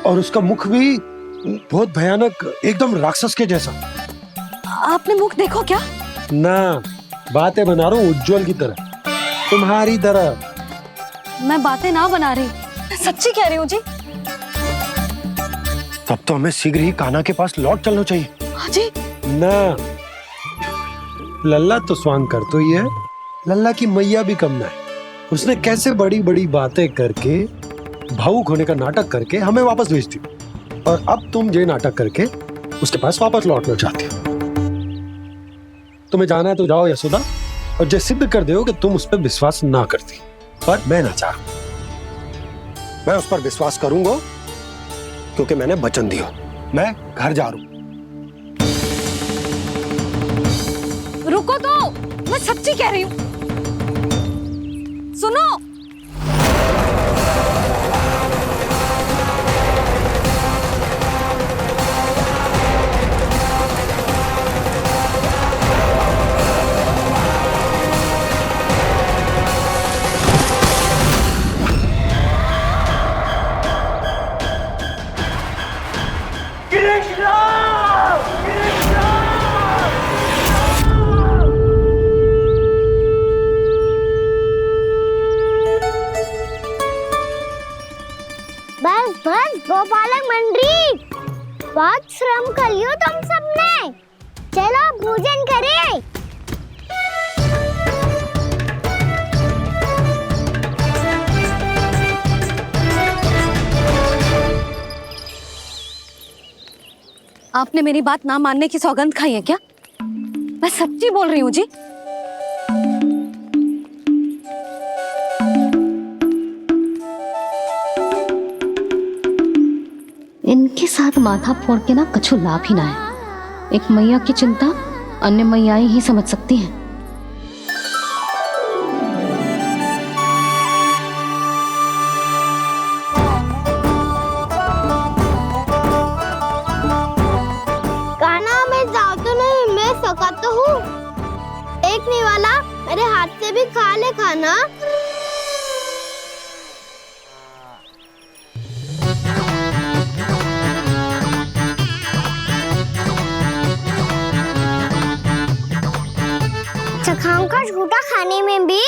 और उसका मुख भी बहुत भयानक, एकदम राक्षस के जैसा। आपने मुख देखो क्या? ना, बातें बना रहा हूँ उज्जवल की तरह, तुम्हारी तरह। मैं बातें ना बना रही, मैं सच्ची कह रही हूँ जी। तब तो हमें शीघ्र ही कान्हा के पास लौट चलना चाहिए। हाँ जी। ना, लल्ला तो स्वांग कर तो ही है, लल्ला की मैया भी कम ना है। उसने कैसे बड़ी बड़ी बातें करके, भावुक होने का नाटक करके हमें वापस भेज दी, और अब तुम ये नाटक करके उसके पास वापस लौटना चाहते हो। तुम्हें जाना है तो जाओ यशोदा, और ये सिद्ध कर दो कि तुम उस पर विश्वास ना करती। पर मैं ना चाह, मैं उस पर विश्वास करूंगा क्योंकि मैंने वचन दिया। मैं घर जा रहा हूं। रुको तो, मैं सच्ची कह रही हूँ। सुनो, बस बस गोपालक मंडली, बहुत श्रम कर लियो तुम सबने, चलो भोजन करें। आपने मेरी बात ना मानने की सौगंध खाई है क्या? मैं सच्ची बोल रही हूँ जी। इनके साथ माथा फोड़ के ना कछु लाभ ही ना है। एक मैया की चिंता अन्य मैयाएं ही समझ सकती हैं। कान्हा मैं जाओ तो नहीं, मैं सका तो हूँ। एक नहीं वाला मेरे हाथ से भी खा ले खाना। चखाओं का झूठा खाने में भी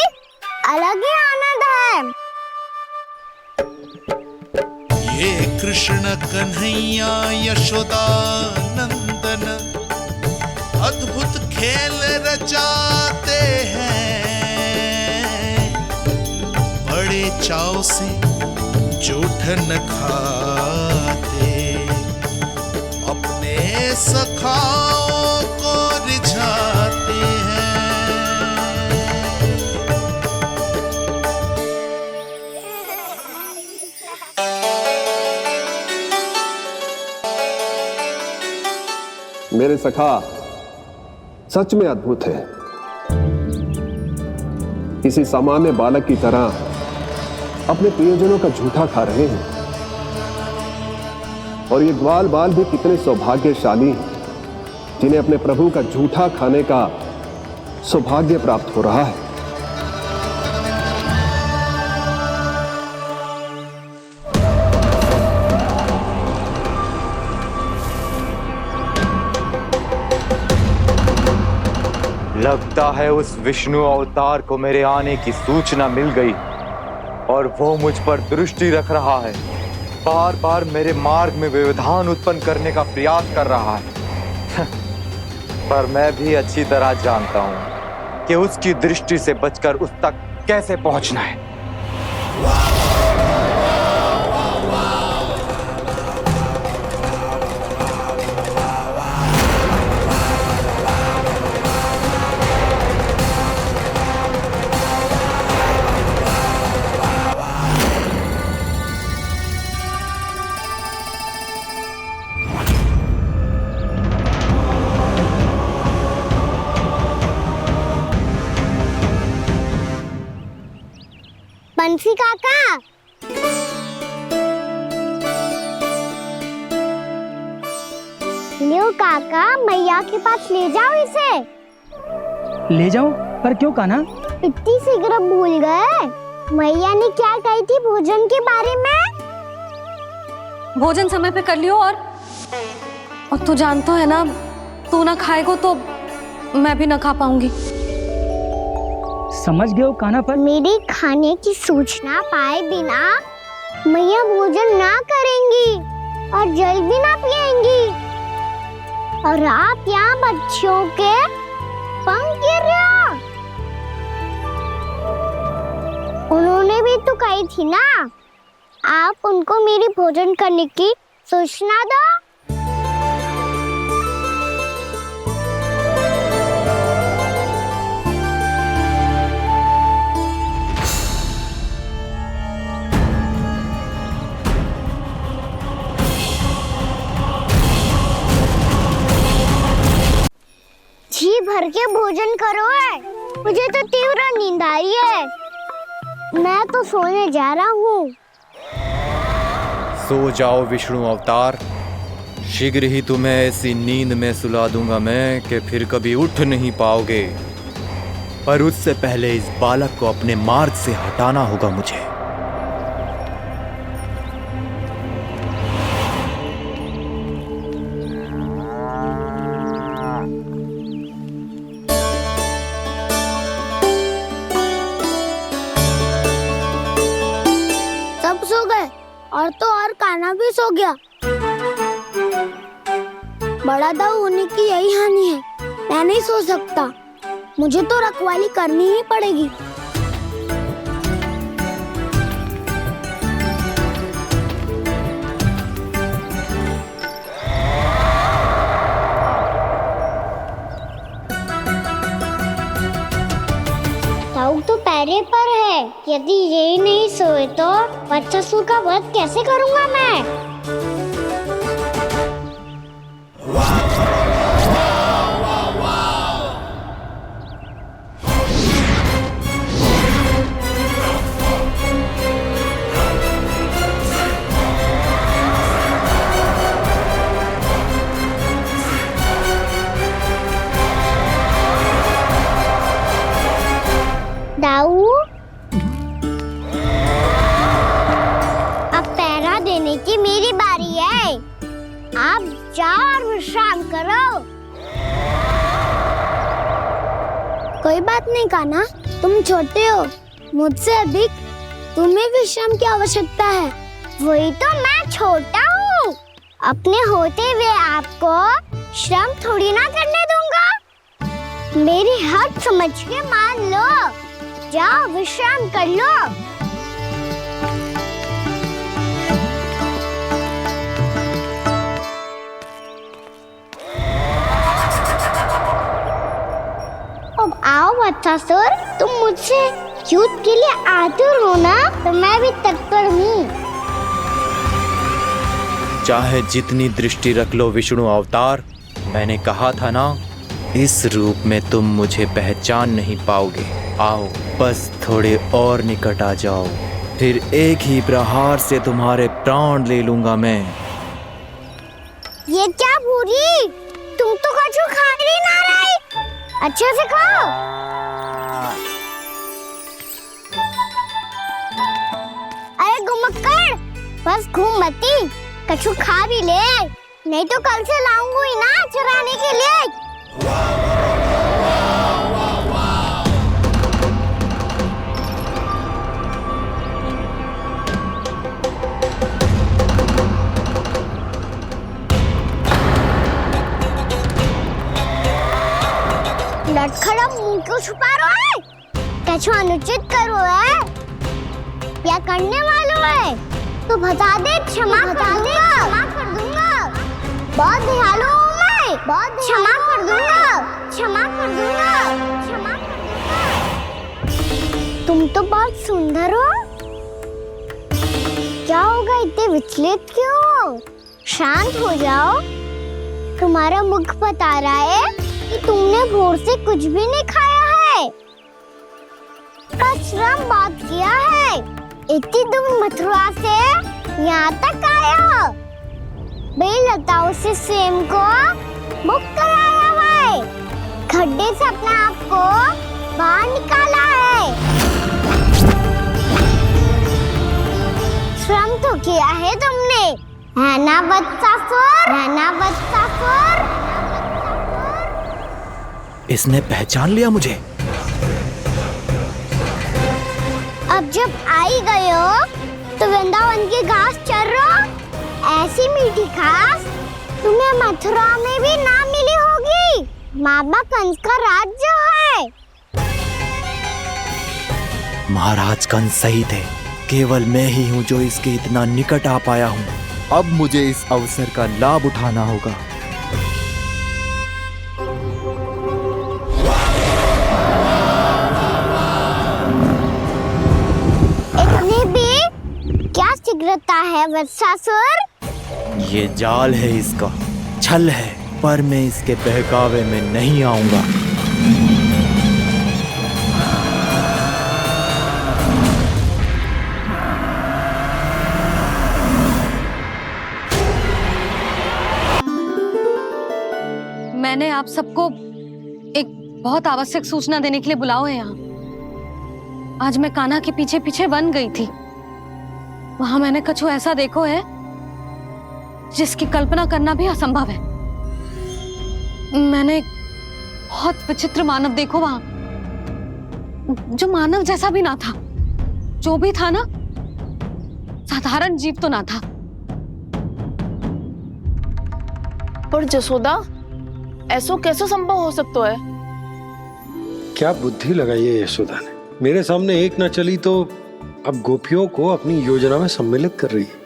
अलग ही आनंद है। ये कृष्ण कन्हैया यशोदा नंदन अद्भुत खेल रचाते हैं, बड़े चाव से जूठन खाते, अपने सखाओं को रिझाते हैं। मेरे सखा सच में अद्भुत है। किसी सामान्य बालक की तरह अपने प्रियजनों का झूठा खा रहे हैं, और ये ग्वाल बाल भी कितने सौभाग्यशाली हैं जिन्हें अपने प्रभु का झूठा खाने का सौभाग्य प्राप्त हो रहा है। लगता है उस विष्णु अवतार को मेरे आने की सूचना मिल गई और वो मुझ पर दृष्टि रख रहा है। बार बार मेरे मार्ग में व्यवधान उत्पन्न करने का प्रयास कर रहा है। पर मैं भी अच्छी तरह जानता हूं कि उसकी दृष्टि से बचकर उस तक कैसे पहुंचना है। बंसी काका, लियो काका, मैया के पास ले जाओ इसे। ले जाऊं? पर क्यों कान्हा? इतनी शीघ्र भूल गए? मैया ने क्या कही थी भोजन के बारे में? भोजन समय पे कर लियो। और तू जानता है ना, तू ना खाएगा तो मैं भी ना खा पाऊंगी। समझ गए हो कान्हा? पर मेरे खाने की सूचना पाए बिना मैया भोजन ना करेंगी और जल भी ना पिएंगी। और आप यहाँ बच्चों के पंख गिर रहे हो। उन्होंने भी तो कही थी ना, आप उनको मेरी भोजन करने की सूचना दो। जी भर के भोजन करो है, मुझे तो तीव्र नींद आई है। मैं तो सोने जा रहा हूँ। सो जाओ विष्णु अवतार, शीघ्र ही तुम्हें ऐसी नींद में सुला दूंगा मैं कि फिर कभी उठ नहीं पाओगे। पर उससे पहले इस बालक को अपने मार्ग से हटाना होगा मुझे। सब सो गए और तो और कान्हा भी सो गया। बड़ा दाऊ होने की यही हानि है, मैं नहीं सो सकता। मुझे तो रखवाली करनी ही पड़ेगी। दाऊ तो पैरे पर है, यदि यही नहीं सोए तो बच्चासुर का वध कैसे करूंगा मैं? दाऊ, अब पहरा देने की मेरी बारी है। आप जाओ और विश्राम करो। कोई बात नहीं कान्हा, तुम छोटे हो, मुझसे अधिक तुम्हें विश्राम की आवश्यकता है। वही तो मैं छोटा हूँ, अपने होते हुए आपको श्रम थोड़ी ना करने दूंगा। मेरी हद समझ के मान लो, जाओ विश्राम कर लो। अब आओ बच्चासुर, तुम मुझसे युद्ध के लिए आतुर हो ना, तो मैं भी तत्पर हूँ। चाहे जितनी दृष्टि रख लो विष्णु अवतार, मैंने कहा था ना, इस रूप में तुम मुझे पहचान नहीं पाओगे। आओ, बस थोड़े और निकट आ जाओ, फिर एक ही प्रहार से तुम्हारे प्राण ले लूंगा मैं। ये क्या भूरी, तुम तो कछु खा ही ना रही, अच्छे से खाओ। अरे घुमक्कड़, बस घूम मती, कछु खा भी ले, नहीं तो कल से लाऊंगा ही ना चुराने के लिए। लटखड़ा मुंह क्यों छुपा रहा है? कछु अनुचित करो है या करने वालों है तो बता दे, क्षमा कर दूंगा। बहुत दयालु हूँ मैं, बहुत क्षमा कर दूंगा। तुम तो बहुत सुंदर हो। क्या होगा, इतने विचलित क्यों हो? शांत हो जाओ। तुम्हारा मुख बता रहा है कि तुमने भोर से कुछ भी नहीं खाया है। पर श्रम बहुत किया है। इतनी दूर मथुरा से यहाँ तक आया हो। बेलताओं से स्वयं को मुक्त कराया हुआ है। खड्डे से अपने आप को बाहर निकाला है। श्रम तो किया है तुमने, है ना वत्सासुर? है ना वत्सासुर? इसने पहचान लिया मुझे। अब जब आई गए हो तो वृंदावन की घास चर रहो। ऐसी मीठी घास तुम्हें मथुरा में भी ना मिली होगी। मामा कंस का राज्य है। महाराज कंस सही थे, केवल मैं ही हूँ जो इसके इतना निकट आ पाया हूँ। अब मुझे इस अवसर का लाभ उठाना होगा। इतने भी क्या शीघ्रता है वत्सासुर? ये जाल है इसका, छल है, पर मैं इसके बहकावे में नहीं आऊंगा। मैंने आप सबको एक बहुत आवश्यक सूचना देने के लिए बुलाओ है यहाँ। आज मैं कान्हा के पीछे पीछे वन गई थी। वहां मैंने कछु ऐसा देखो है जिसकी कल्पना करना भी असंभव है। मैंने एक बहुत विचित्र मानव देखो वहां, जो मानव जैसा भी ना था। जो भी था ना, साधारण जीव तो ना था। पर जसोदा, ऐसो कैसे संभव हो सकता है? क्या बुद्धि लगाई है यशोदा ने। मेरे सामने एक ना चली तो अब गोपियों को अपनी योजना में सम्मिलित कर रही है।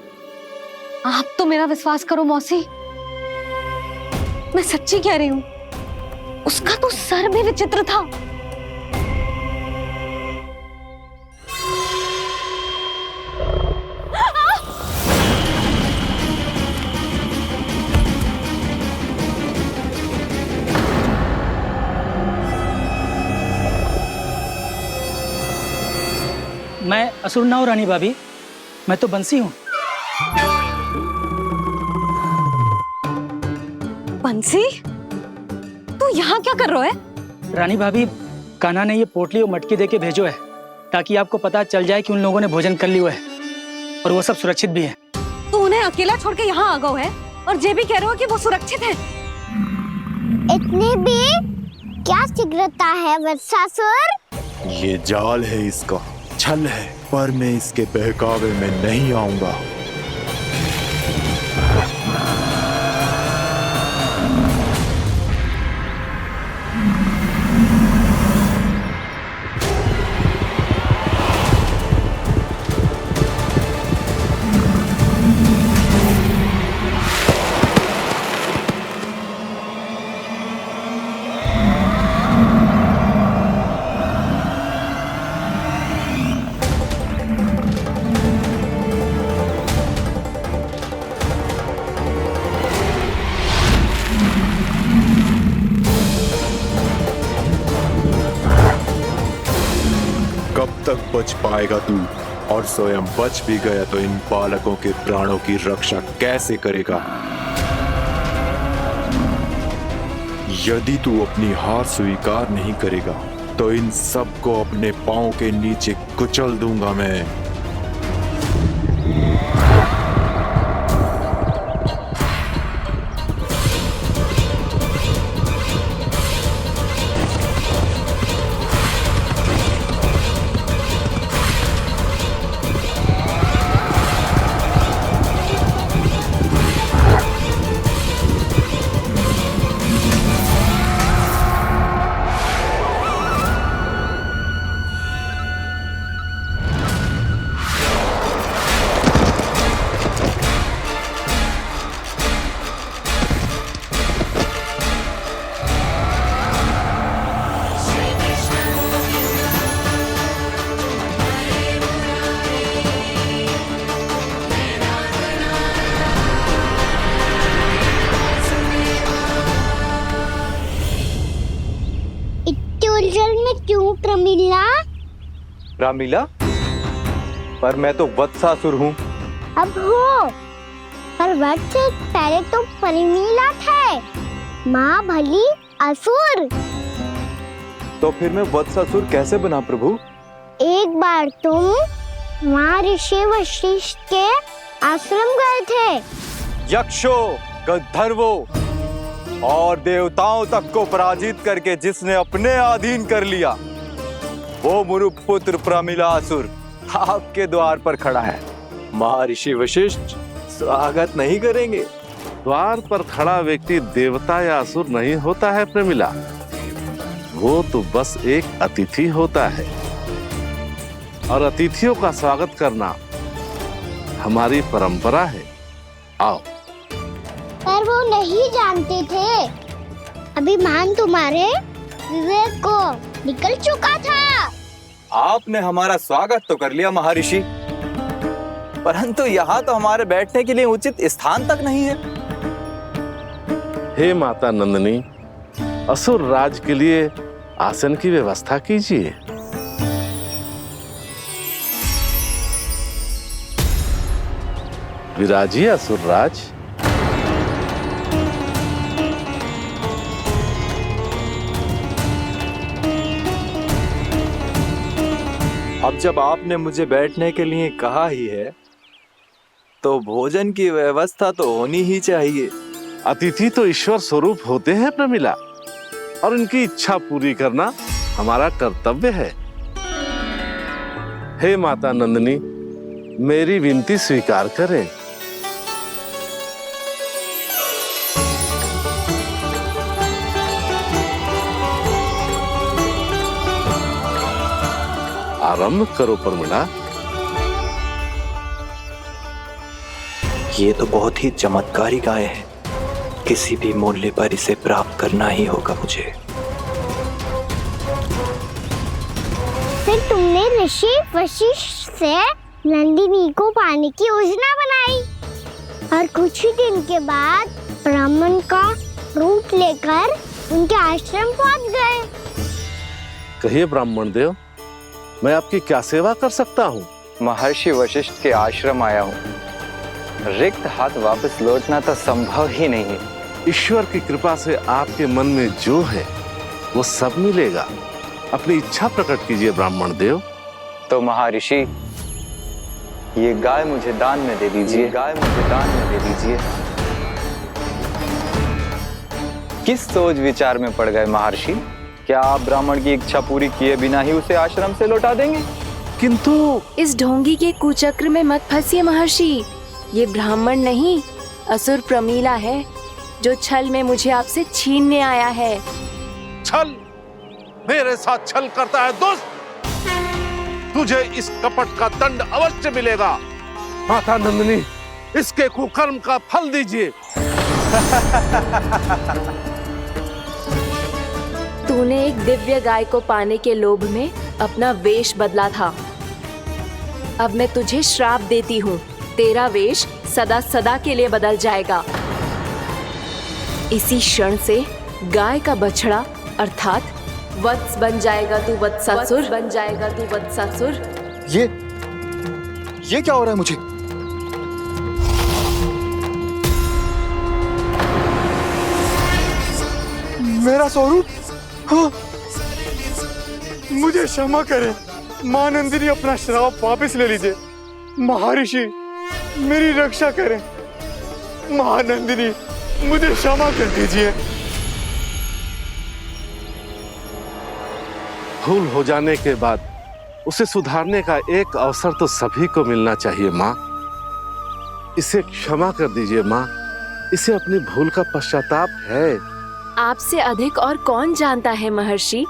आप तो मेरा विश्वास करो मौसी, मैं सच्ची कह रही हूं। उसका तो सर भी विचित्र था। मैं असुर ना हूं रानी भाभी, मैं तो बंसी हूँ। बंसी, तू यहाँ क्या कर रहा है? रानी भाभी, कान्हा ने ये पोटली और मटकी देके भेजो है ताकि आपको पता चल जाए कि उन लोगों ने भोजन कर लिया है और वो सब सुरक्षित भी है। तू उन्हें अकेला छोड़ के यहाँ आ गया है और ये भी कह रहे हो कि वो सुरक्षित है। इतने भी क्या शीघ्रता है वत्सासुर? ये जाल है इसका, छल है, पर मैं इसके बहकावे में नहीं आऊंगा। तक बच पाएगा तू, और स्वयं बच भी गया तो इन बालकों के प्राणों की रक्षा कैसे करेगा? यदि तू अपनी हार स्वीकार नहीं करेगा तो इन सबको अपने पांव के नीचे कुचल दूंगा मैं। रामीला, पर मैं तो वत्सासुर हूँ। अब हो, पर वक्त से पहले तो परिमीला थे, महाबली असुर। तो फिर मैं वत्सासुर कैसे बना प्रभु? एक बार तुम महर्षि वशिष्ठ के आश्रम गए थे। यक्षो, गंधर्वो और देवताओं तक को पराजित करके जिसने अपने अधीन कर लिया, वो मुरुपुत्र प्रमिलासुर आपके द्वार पर खड़ा है। महर्षि वशिष्ठ स्वागत नहीं करेंगे? द्वार पर खड़ा व्यक्ति देवता या असुर नहीं होता है प्रमिला, वो तो बस एक अतिथि होता है, और अतिथियों का स्वागत करना हमारी परंपरा है। आओ। पर वो नहीं जानते थे, अभिमान तुम्हारे विवेक को निकल चुका था। आपने हमारा स्वागत तो कर लिया महर्षि, परंतु यहाँ तो हमारे बैठने के लिए उचित स्थान तक नहीं है। हे माता नंदिनी, असुर राज के लिए आसन की व्यवस्था कीजिए। विराजिए असुर राज। अब जब आपने मुझे बैठने के लिए कहा ही है, तो भोजन की व्यवस्था तो होनी ही चाहिए। अतिथि तो ईश्वर स्वरूप होते हैं प्रमिला, और उनकी इच्छा पूरी करना हमारा कर्तव्य है। हे माता नंदिनी, मेरी विनती स्वीकार करें। आरंभ करो प्रमिला। ये तो बहुत ही चमत्कारी गाय है, किसी भी मूल्य पर इसे प्राप्त करना ही होगा मुझे। फिर तुमने ऋषि वशिष्ठ से नंदिनी को पाने की योजना बनाई, और कुछ ही दिन के बाद ब्राह्मण का रूप लेकर उनके आश्रम पहुंच गए। कहिए ब्राह्मण देव, मैं आपकी क्या सेवा कर सकता हूँ? महर्षि वशिष्ठ के आश्रम आया हूँ। रिक्त हाथ वापस लौटना तो संभव ही नहीं है। ईश्वर की कृपा से आपके मन में जो है वो सब मिलेगा। अपनी इच्छा प्रकट कीजिए ब्राह्मण देव। तो महर्षि, ये गाय मुझे दान में दे दीजिए। गाय मुझे दान में दे दीजिए। किस सोच विचार में पड़ गए महर्षि? क्या आप ब्राह्मण की इच्छा पूरी किए बिना ही उसे आश्रम से लौटा देंगे? किंतु इस ढोंगी के कुचक्र में मत फंसिए महर्षि। ये ब्राह्मण नहीं, असुर प्रमीला है, जो छल में मुझे आपसे छीनने आया है। छल? मेरे साथ छल करता है दुष्ट? तुझे इस कपट का दंड अवश्य मिलेगा। माता नंदिनी, इसके कुकर्म का फल दीजिए। तूने एक दिव्य गाय को पाने के लोभ में अपना वेश बदला था। अब मैं तुझे श्राप देती हूँ, तेरा वेश सदा सदा के लिए बदल जाएगा। इसी क्षण से गाय का बछड़ा अर्थात वत्स बन जाएगा तू वत्सासुर। बन जाएगा तू वत्सासुर। ये क्या हो रहा है मुझे? मेरा स्वरूप? हाँ। मुझे क्षमा करें मां नंदिनी, अपना श्राप वापस ले लीजिए। महर्षि, मेरी रक्षा करें। मां नंदिनी, मुझे क्षमा कर दीजिए। भूल हो जाने के बाद उसे सुधारने का एक अवसर तो सभी को मिलना चाहिए माँ। इसे क्षमा कर दीजिए माँ, इसे अपनी भूल का पश्चाताप है। आपसे अधिक और कौन जानता है महर्षि,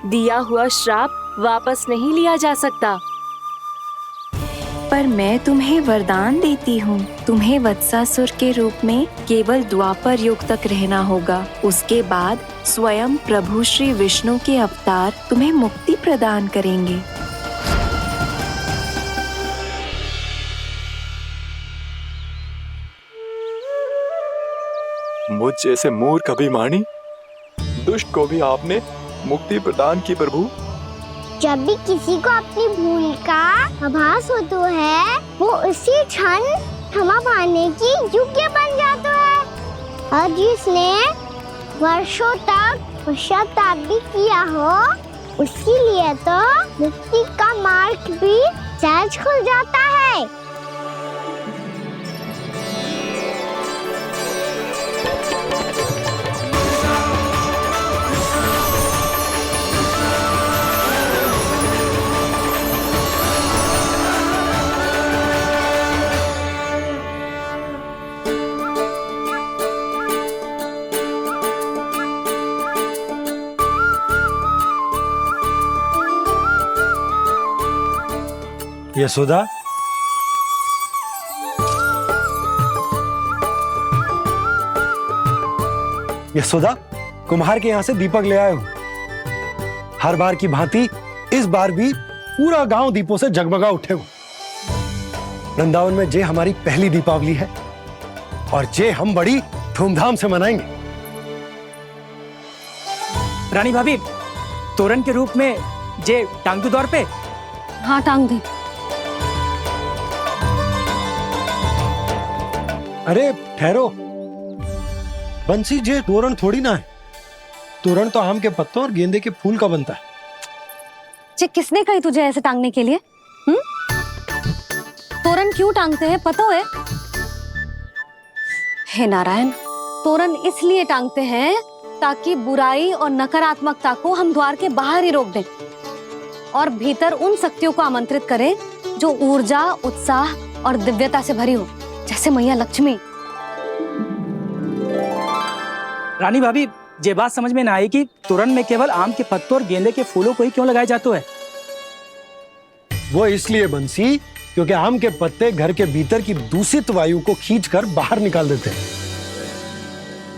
दिया हुआ श्राप वापस नहीं लिया जा सकता। पर मैं तुम्हें वरदान देती हूँ, तुम्हें वत्सासुर के रूप में केवल द्वापर युग तक रहना होगा। उसके बाद स्वयं प्रभु श्री विष्णु के अवतार तुम्हें मुक्ति प्रदान करेंगे। मुझ जैसे मूर्ख अभिमानी दुष्ट को भी आपने मुक्ति प्रदान की प्रभु। जब भी किसी को अपनी भूल का आभास होता है वो उसी क्षण क्षमा पाने की योग्य बन जाता है। और जिसने वर्षों तक पश्चाताप भी किया हो उसके लिए तो मुक्ति का मार्ग भी सहज खुल जाता है। यशोदा, यशोदा, कुम्हार के यहाँ से दीपक ले आए हूं। हर बार की भांति इस बार भी पूरा गांव दीपों से जगमगा उठे हो। वृंदावन में जे हमारी पहली दीपावली है और जे हम बड़ी धूमधाम से मनाएंगे। रानी भाभी, तोरण के रूप में जे टांग दो द्वार पे। हाँ, टांग दे। अरे ठहरो, बंसी, जे तोरण थोड़ी ना है। तोरण तो आम के पत्तों और गेंदे के फूल का बनता है। जे किसने कही तुझे ऐसे टांगने के लिए? तोरण क्यों टांगते हैं पता है? हे नारायण, तोरण इसलिए टांगते हैं ताकि बुराई और नकारात्मकता को हम द्वार के बाहर ही रोक दें और भीतर उन शक्तियों को आमंत्रित करें जो ऊर्जा, उत्साह और दिव्यता से भरी हो, जैसे मैया लक्ष्मी। रानी भाभी, ये बात समझ में ना आई कि तोरण में केवल आम के पत्तों और गेंदे के फूलों को ही क्यों लगाया जाता है? वो इसलिए बंसी, क्योंकि आम के पत्ते घर के भीतर की दूषित वायु को खींचकर बाहर निकाल देते हैं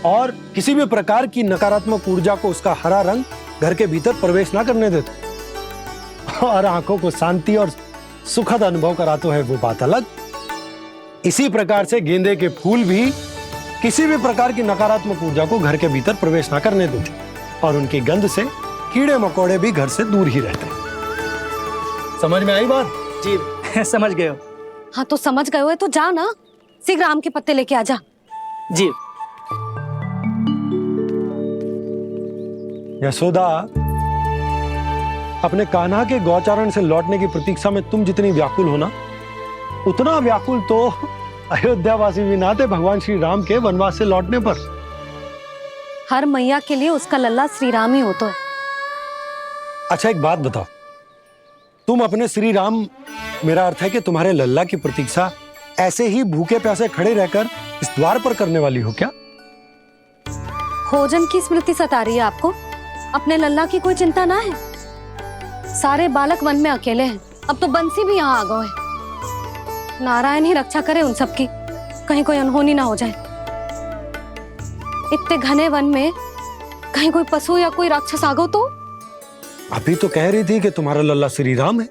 और किसी भी प्रकार की नकारात्मक ऊर्जा को उसका हरा रंग घर के भीतर प्रवेश ना करने देते और आंखों को शांति और सुखद अनुभव कराते है, वो बात अलग। इसी प्रकार से गेंदे के फूल भी किसी भी प्रकार की नकारात्मक ऊर्जा को घर के भीतर प्रवेश ना करने देते और उनकी गंध से कीड़े मकोड़े भी घर से दूर ही रहते हैं। समझ में आई बात? जी समझ गए हो। हाँ तो समझ गए हो तो जा ना, शीघ्र आम के पत्ते लेके आ जा। जी। यशोदा, अपने कान्हा के गौचारण से लौटने की प्रतीक्षा में तुम जितनी व्याकुल हो ना, उतना व्याकुल तो अयोध्यावासी भी ना थे भगवान श्री राम के वनवास से लौटने पर। हर मैया के लिए उसका लल्ला श्री राम ही होता है। अच्छा एक बात बताओ, तुम अपने श्री राम, मेरा अर्थ है कि तुम्हारे लल्ला की प्रतीक्षा ऐसे ही भूखे प्यासे खड़े रहकर इस द्वार पर करने वाली हो क्या? भोजन की स्मृति सता रही है आपको? अपने लल्ला की कोई चिंता ना है। सारे बालक वन में अकेले हैं, अब तो बंसी भी यहाँ आ गए हैं। नारायण ही रक्षा करे उन सबकी, कहीं कोई अनहोनी ना हो जाए। इतने घने वन में कहीं कोई पशु या कोई राक्षस आ गो तो? अभी तो कह रही थी कि तुम्हारा लल्ला श्री राम है।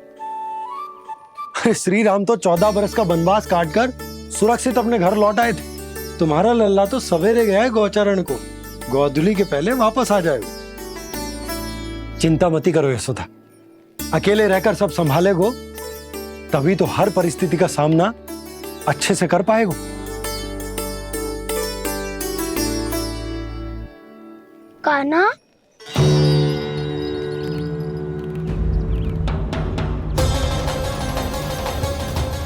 अरे श्री राम तो 14 बरस का वनवास काटकर सुरक्षित अपने घर लौट आए थे। तुम्हारा लल्ला तो सवेरे गया है गौचरण को, गोधूली के पहले वापस आ जाएगा। चिंता मती करो यशोदा, अकेले रहकर सब संभालेगो तभी तो हर परिस्थिति का सामना अच्छे से कर पाएगो। कान्हा,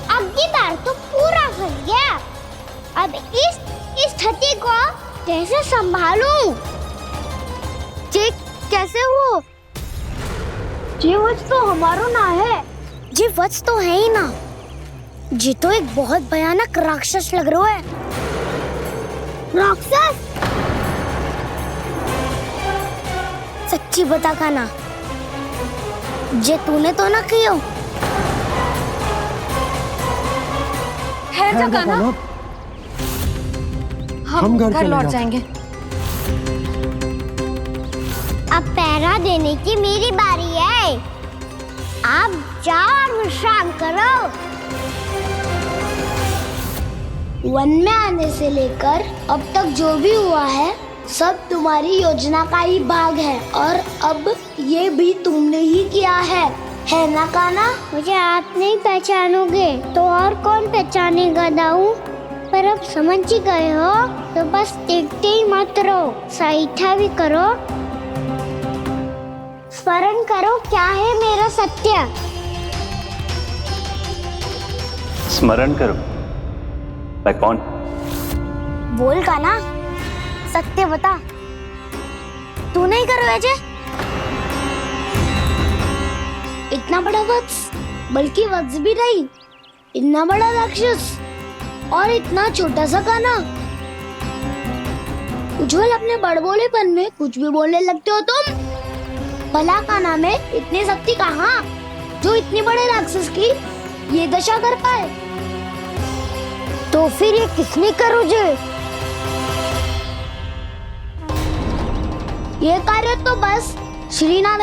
अब की बार तो पूरा फंस गया। अब इस स्थिति को कैसे संभालूं? जी कैसे हो? जी वच तो हमारो ना है। जी वच तो है ही ना। जी तो एक बहुत भयानक राक्षस लग रहा है। राक्षस? सच्ची बता कान्हा, जे तूने तो ना कियो? है जा कान्हा, हम घर लौट जाएंगे। अब पहरा देने की मेरी बारी है। आप जाओ और विश्राम करो। वन में आने से लेकर अब तक जो भी हुआ है सब तुम्हारी योजना का ही भाग है और अब ये भी तुमने ही किया है ना कान्हा? मुझे आप नहीं पहचानोगे तो और कौन पहचानेगा दाऊ? पर अब समझ ही गए हो तो बस देखते ही मत रहो, सईठा भी करो, स्मरण करो क्या है मेरा सत्य। स्मरण करो? मैं कौन? बोल कान्हा, सत्य बता। तू नहीं करो अजय? इतना बड़ा वत्स, बल्कि वत्स भी नहीं, इतना बड़ा राक्षस और इतना छोटा सा कान्हा। उज्जवल अपने बड़बोलेपन में कुछ भी बोलने लगते हो तुम। भला कान्हा में इतनी शक्ति कहाँ जो इतने बड़े राक्षस की ये दशा कर पाए? तो फिर ये किसने करो जो? ये कार्य तो बस श्रीनारायण